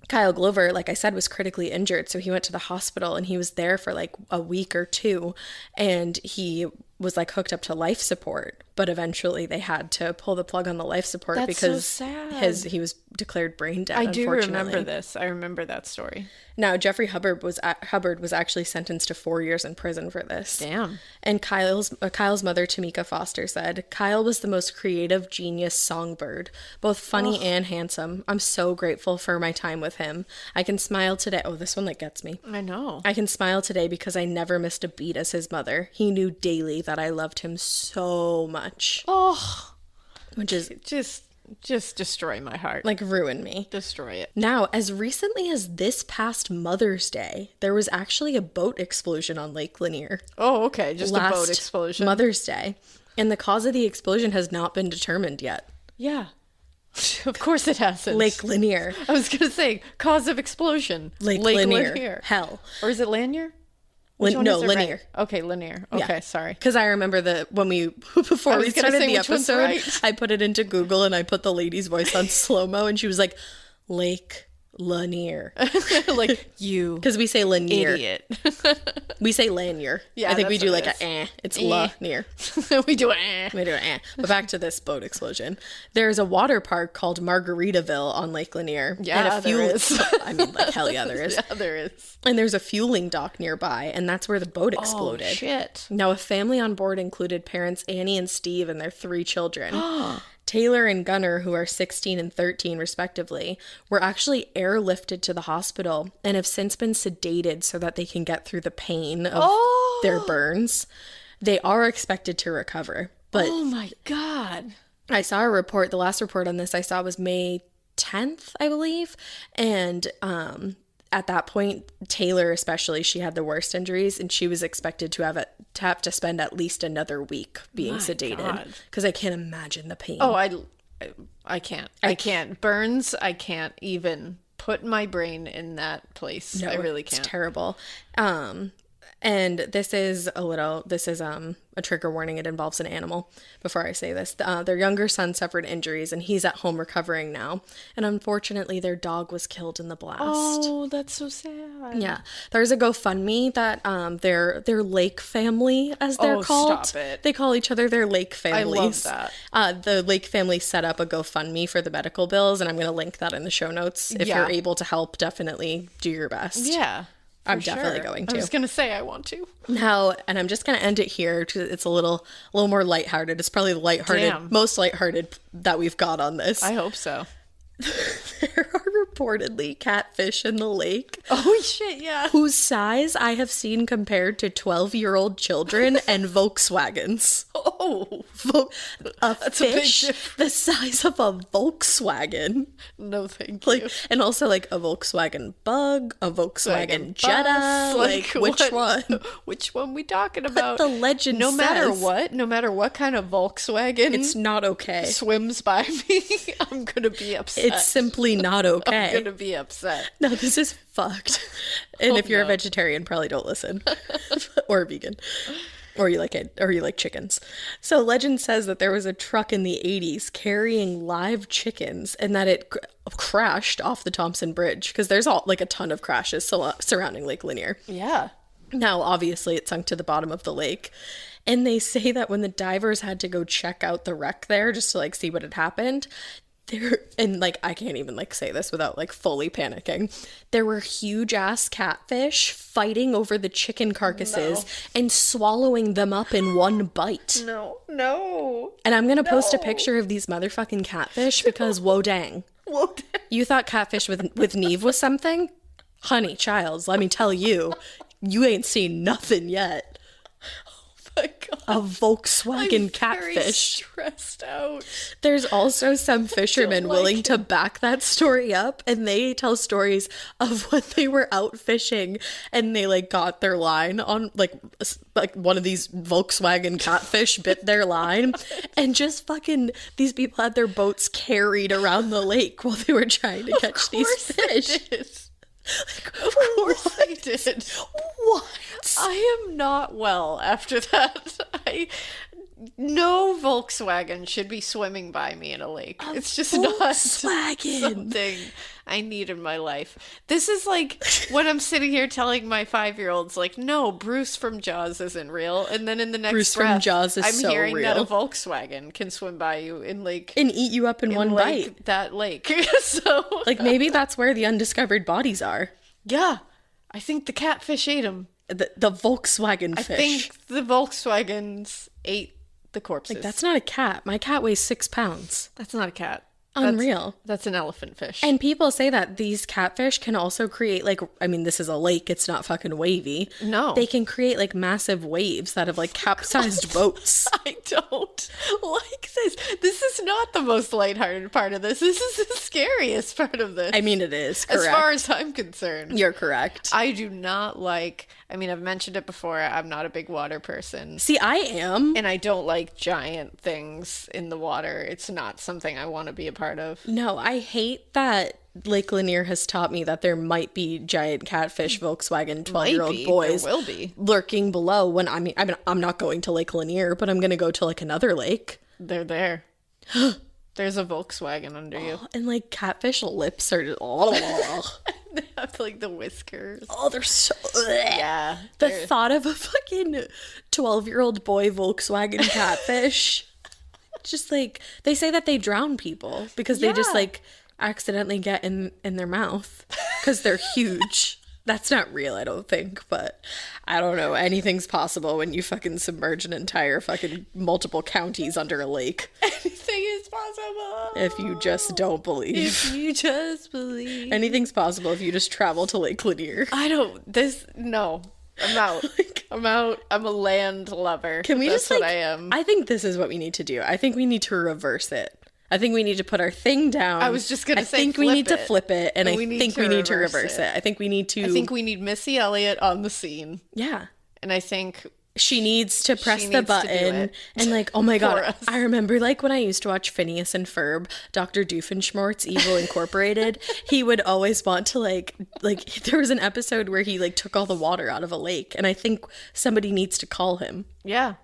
Kyle Glover, like I said, was critically injured, so he went to the hospital and he was there for like a week or two, and he was like hooked up to life support, but eventually they had to pull the plug on the life support because so sad. he was declared brain dead. I do unfortunately. remember this. I remember that story. Now, Jeffrey Hubbard was actually sentenced to 4 years in prison for this. Damn. And Kyle's mother, Tamika Foster, said, "Kyle was the most creative, genius songbird, both funny and handsome. I'm so grateful for my time with him. I can smile today." Oh, this one like gets me. I know. "I can smile today because I never missed a beat as his mother. He knew daily that I loved him so much." Oh, which is just destroy my heart. Like ruin me. Destroy it. Now, as recently as this past Mother's Day, there was actually a boat explosion on Lake Lanier. Oh, okay. Just a boat explosion. Mother's Day. And the cause of the explosion has not been determined yet. Yeah. Of course it hasn't. Lake Lanier. I was going to say, cause of explosion. Lake Lanier. Hell. Or is it Lanier? No, Lanier. Right? Okay, Lanier. Okay, yeah. Sorry. Because I remember before we started the episode, right. I put it into Google and I put the lady's voice on slow-mo and she was like, Lake Lanier. Like, you because we say Lanier. Idiot. We say Lanier. Yeah, I think we do like it's Lanier. We do it. We do it. But back to this boat explosion. There's a water park called Margaritaville on Lake Lanier. Yeah, there is. I mean, like, hell yeah, there is. Yeah, there is. And there's a fueling dock nearby, and that's where the boat exploded. Oh, shit. Now, a family on board included parents Annie and Steve and their 3 children. Taylor and Gunnar, who are 16 and 13 respectively, were actually airlifted to the hospital and have since been sedated so that they can get through the pain of their burns. They are expected to recover. But oh my God. I saw a report, the last report on this I saw was May 10th, I believe. And at that point, Taylor especially, she had the worst injuries, and she was expected to have to spend at least another week being sedated. Because I can't imagine the pain. Oh, I can't. I can't. Burns, I can't even put my brain in that place. No, I really can't. It's terrible. And this is a trigger warning. It involves an animal. Before I say this, their younger son suffered injuries and he's at home recovering now. And unfortunately, their dog was killed in the blast. Oh, that's so sad. Yeah. There's a GoFundMe that their lake family, as they're called. Stop it. They call each other their lake families. I love that. The lake family set up a GoFundMe for the medical bills, and I'm going to link that in the show notes. If you're able to help, definitely do your best. Yeah. I'm definitely going to. I was going to say I want to. Now, and I'm just going to end it here because it's a little more lighthearted. It's probably the most lighthearted that we've got on this. I hope so. There are reportedly catfish in the lake. Oh, shit, yeah. Whose size I have seen compared to 12-year-old children and Volkswagens. Oh. That's a fish the size of a Volkswagen. No, thank you. And also like a Volkswagen Bug, a Volkswagen Jetta. Bus, like which one? Which one we talking about? The legend no says, no matter what kind of Volkswagen it's not okay. swims by me, I'm going to be upset. It's simply not okay. I'm going to be upset. No, this is fucked. And if you're a vegetarian, probably don't listen. Or a vegan. Or you like chickens. So legend says that there was a truck in the 80s carrying live chickens and that it crashed off the Thompson Bridge because there's a ton of crashes surrounding Lake Lanier. Yeah. Now, obviously, it sunk to the bottom of the lake. And they say that when the divers had to go check out the wreck there just to see what had happened, I can't even say this without fully panicking. There were huge ass catfish fighting over the chicken carcasses and swallowing them up in one bite. No. And I'm gonna post a picture of these motherfucking catfish because whoa dang. You thought catfish with Neve was something? Honey, childs, let me tell you, you ain't seen nothing yet. My God. A Volkswagen catfish. Very stressed out. There's also some fishermen willing to back that story up, and they tell stories of when they were out fishing and they got their line on one of these Volkswagen catfish bit their line, and just these people had their boats carried around the lake while they were trying to catch these fish. Of course I did. What? I am not well after that. No Volkswagen should be swimming by me in a lake. It's just not something I need in my life. This is when I'm sitting here telling my 5-year-olds, no, Bruce from Jaws isn't real. And then in the next Bruce breath, from Jaws is I'm so hearing real. that a Volkswagen can swim by you in and eat you up in one bite. That lake. So maybe that's where the undiscovered bodies are. Yeah. I think the catfish ate them. The Volkswagen fish. I think the Volkswagens ate the corpses. That's not a cat. My cat weighs 6 pounds. That's not a cat. Unreal. That's an elephant fish. And people say that these catfish can also create this is a lake, it's not fucking wavy. No. They can create massive waves that have capsized boats. I don't like this. This is not the most lighthearted part of this. This is the scariest part of this. I mean, it is, correct. As far as I'm concerned. You're correct. I do not I've mentioned it before, I'm not a big water person. See, I am. And I don't like giant things in the water. It's not something I want to be a part of. No, I hate that Lake Lanier has taught me that there might be giant catfish Volkswagen 12-year-old boys there will be lurking below when I'm not going to Lake Lanier, but I'm going to go to another lake. They're there. There's a Volkswagen under you. And catfish lips are just They have the whiskers. Oh, they're so yeah. The thought of a fucking 12-year-old boy Volkswagen catfish. Just they say that they drown people because they just accidentally get in their mouth because they're huge. That's not real, I don't think, but I don't know. Anything's possible when you fucking submerge an entire fucking multiple counties under a lake. Anything is possible. If you just don't believe. If you just believe. Anything's possible if you just travel to Lake Lanier. No. I'm out. I'm out. I'm a land lover. Can we That's what I am. I think this is what we need to do. I think we need to reverse it. I think we need to put our thing down. I was just going to say I think we need to flip it, and I think we need to reverse it. I think we need to... I think we need Missy Elliott on the scene. Yeah. And I think She needs to press She the needs to do button. it And like, oh my for God, us. I remember like when I used to watch Phineas and Ferb, Dr. Doofenshmirtz, Evil Incorporated, he would always want to like there was an episode where he like took all the water out of a lake. And I think somebody needs to call him. Yeah.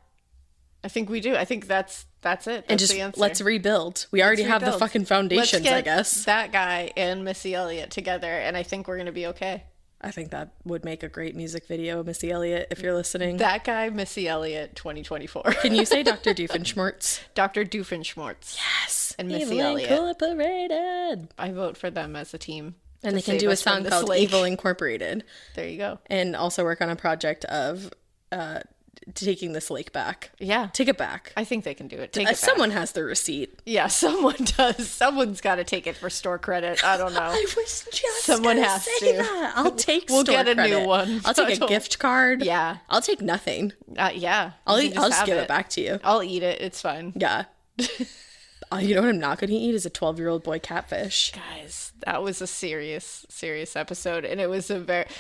I think we do. I think that's it. And That's just the answer. let's rebuild. We already have the rebuild. fucking foundations, Let's get I guess. that guy and Missy Elliott together, and I think we're going to be okay. I think that would make a great music video, Missy Elliott, if you're listening. That guy, Missy Elliott, 2024. Can you say Dr. Doofenshmirtz? Dr. Doofenshmirtz. Yes. And Missy Evil Elliott. Incorporated. I vote for them as a team. And to they can save do a us from song this called lake. Evil Incorporated. There you go. And also work on a project of taking this lake back. Yeah. Take it back. I think they can do it. Take it back. Someone has the receipt. Yeah, someone does. Someone's got to take it for store credit. I don't know. I was just Someone gonna has say to. that. I'll take We'll store get a new credit. one. I'll take a gift card. Yeah. I'll take nothing. Yeah. I'll You can just have give it back to you. I'll eat it. It's fine. Yeah. You know what I'm not going to eat is a 12-year-old boy catfish. Guys, that was a serious episode. And it was that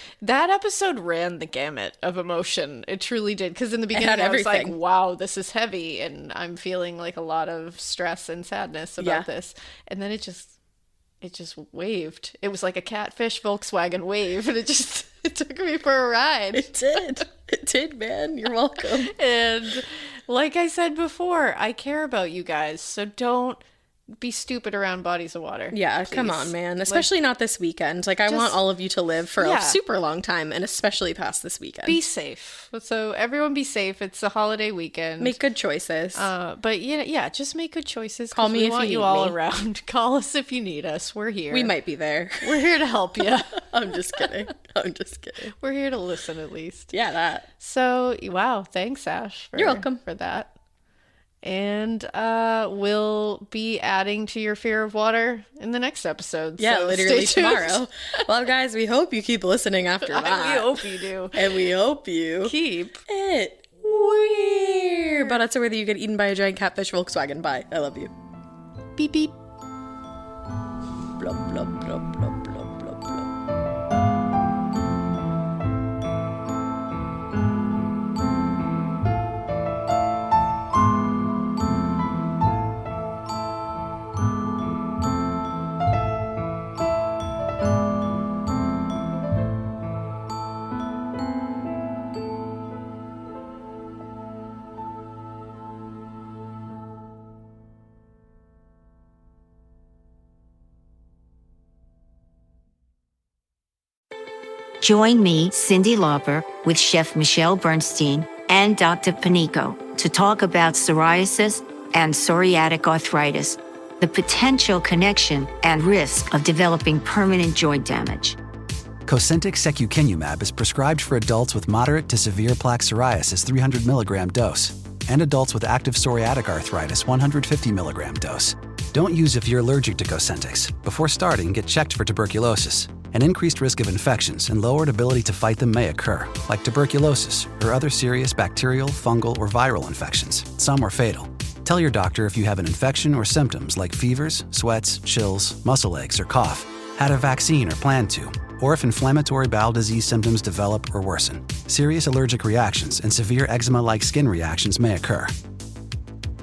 episode ran the gamut of emotion. It truly did. Because in the beginning, I was like, everything. wow, this is heavy. And I'm feeling like a lot of stress and sadness about this. And then it just waved. It was like a catfish Volkswagen wave. And it took me for a ride. It did. It did, man. You're welcome. And like I said before, I care about you guys. So don't be stupid around bodies of water. Yeah, please. come on, man. Especially not this weekend. Like, I want all of you to live for Yeah. a super long time, and especially past this weekend. Be safe. So everyone be safe. It's a holiday weekend. Make good choices. But yeah, just make good choices. 'Cause Call me we if want you need all me. around. Call us if you need us. We're here. We might be there. We're here to help you. I'm just kidding. I'm just kidding. We're here to listen at least. Yeah, that. So wow, thanks Ash. You're welcome for that. And we'll be adding to your fear of water in the next episode. Yeah, so literally stay tuned. tomorrow. Well, guys, we hope you keep listening after that. We hope you do. And we hope you Keep it weird. But that's whether you get eaten by a giant catfish Volkswagen. Bye. I love you. beep beep. Blub, blub, blub, blub, blub, blub, blub. Join me, Cyndi Lauper, with Chef Michelle Bernstein and Dr. Panico to talk about psoriasis and psoriatic arthritis, the potential connection and risk of developing permanent joint damage. Cosentyx secukinumab is prescribed for adults with moderate to severe plaque psoriasis 300 milligram dose and adults with active psoriatic arthritis 150 milligram dose. Don't use if you're allergic to Cosentyx. Before starting, get checked for tuberculosis. An increased risk of infections and lowered ability to fight them may occur, like tuberculosis or other serious bacterial, fungal, or viral infections. Some are fatal. Tell your doctor if you have an infection or symptoms like fevers, sweats, chills, muscle aches, or cough, had a vaccine or plan to, or if inflammatory bowel disease symptoms develop or worsen. Serious allergic reactions and severe eczema-like skin reactions may occur.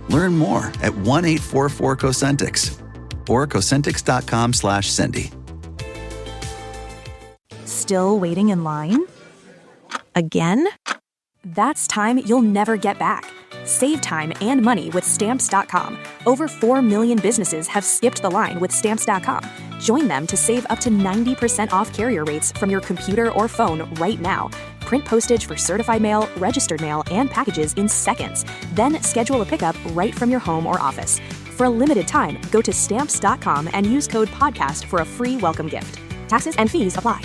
Learn more at 1-844-COSENTYX or Cosentyx.com/Cindy. Still waiting in line? Again? That's time you'll never get back. Save time and money with Stamps.com. Over 4 million businesses have skipped the line with Stamps.com. Join them to save up to 90% off carrier rates from your computer or phone right now. Print postage for certified mail, registered mail, and packages in seconds. Then schedule a pickup right from your home or office. For a limited time, go to Stamps.com and use code PODCAST for a free welcome gift. Taxes and fees apply.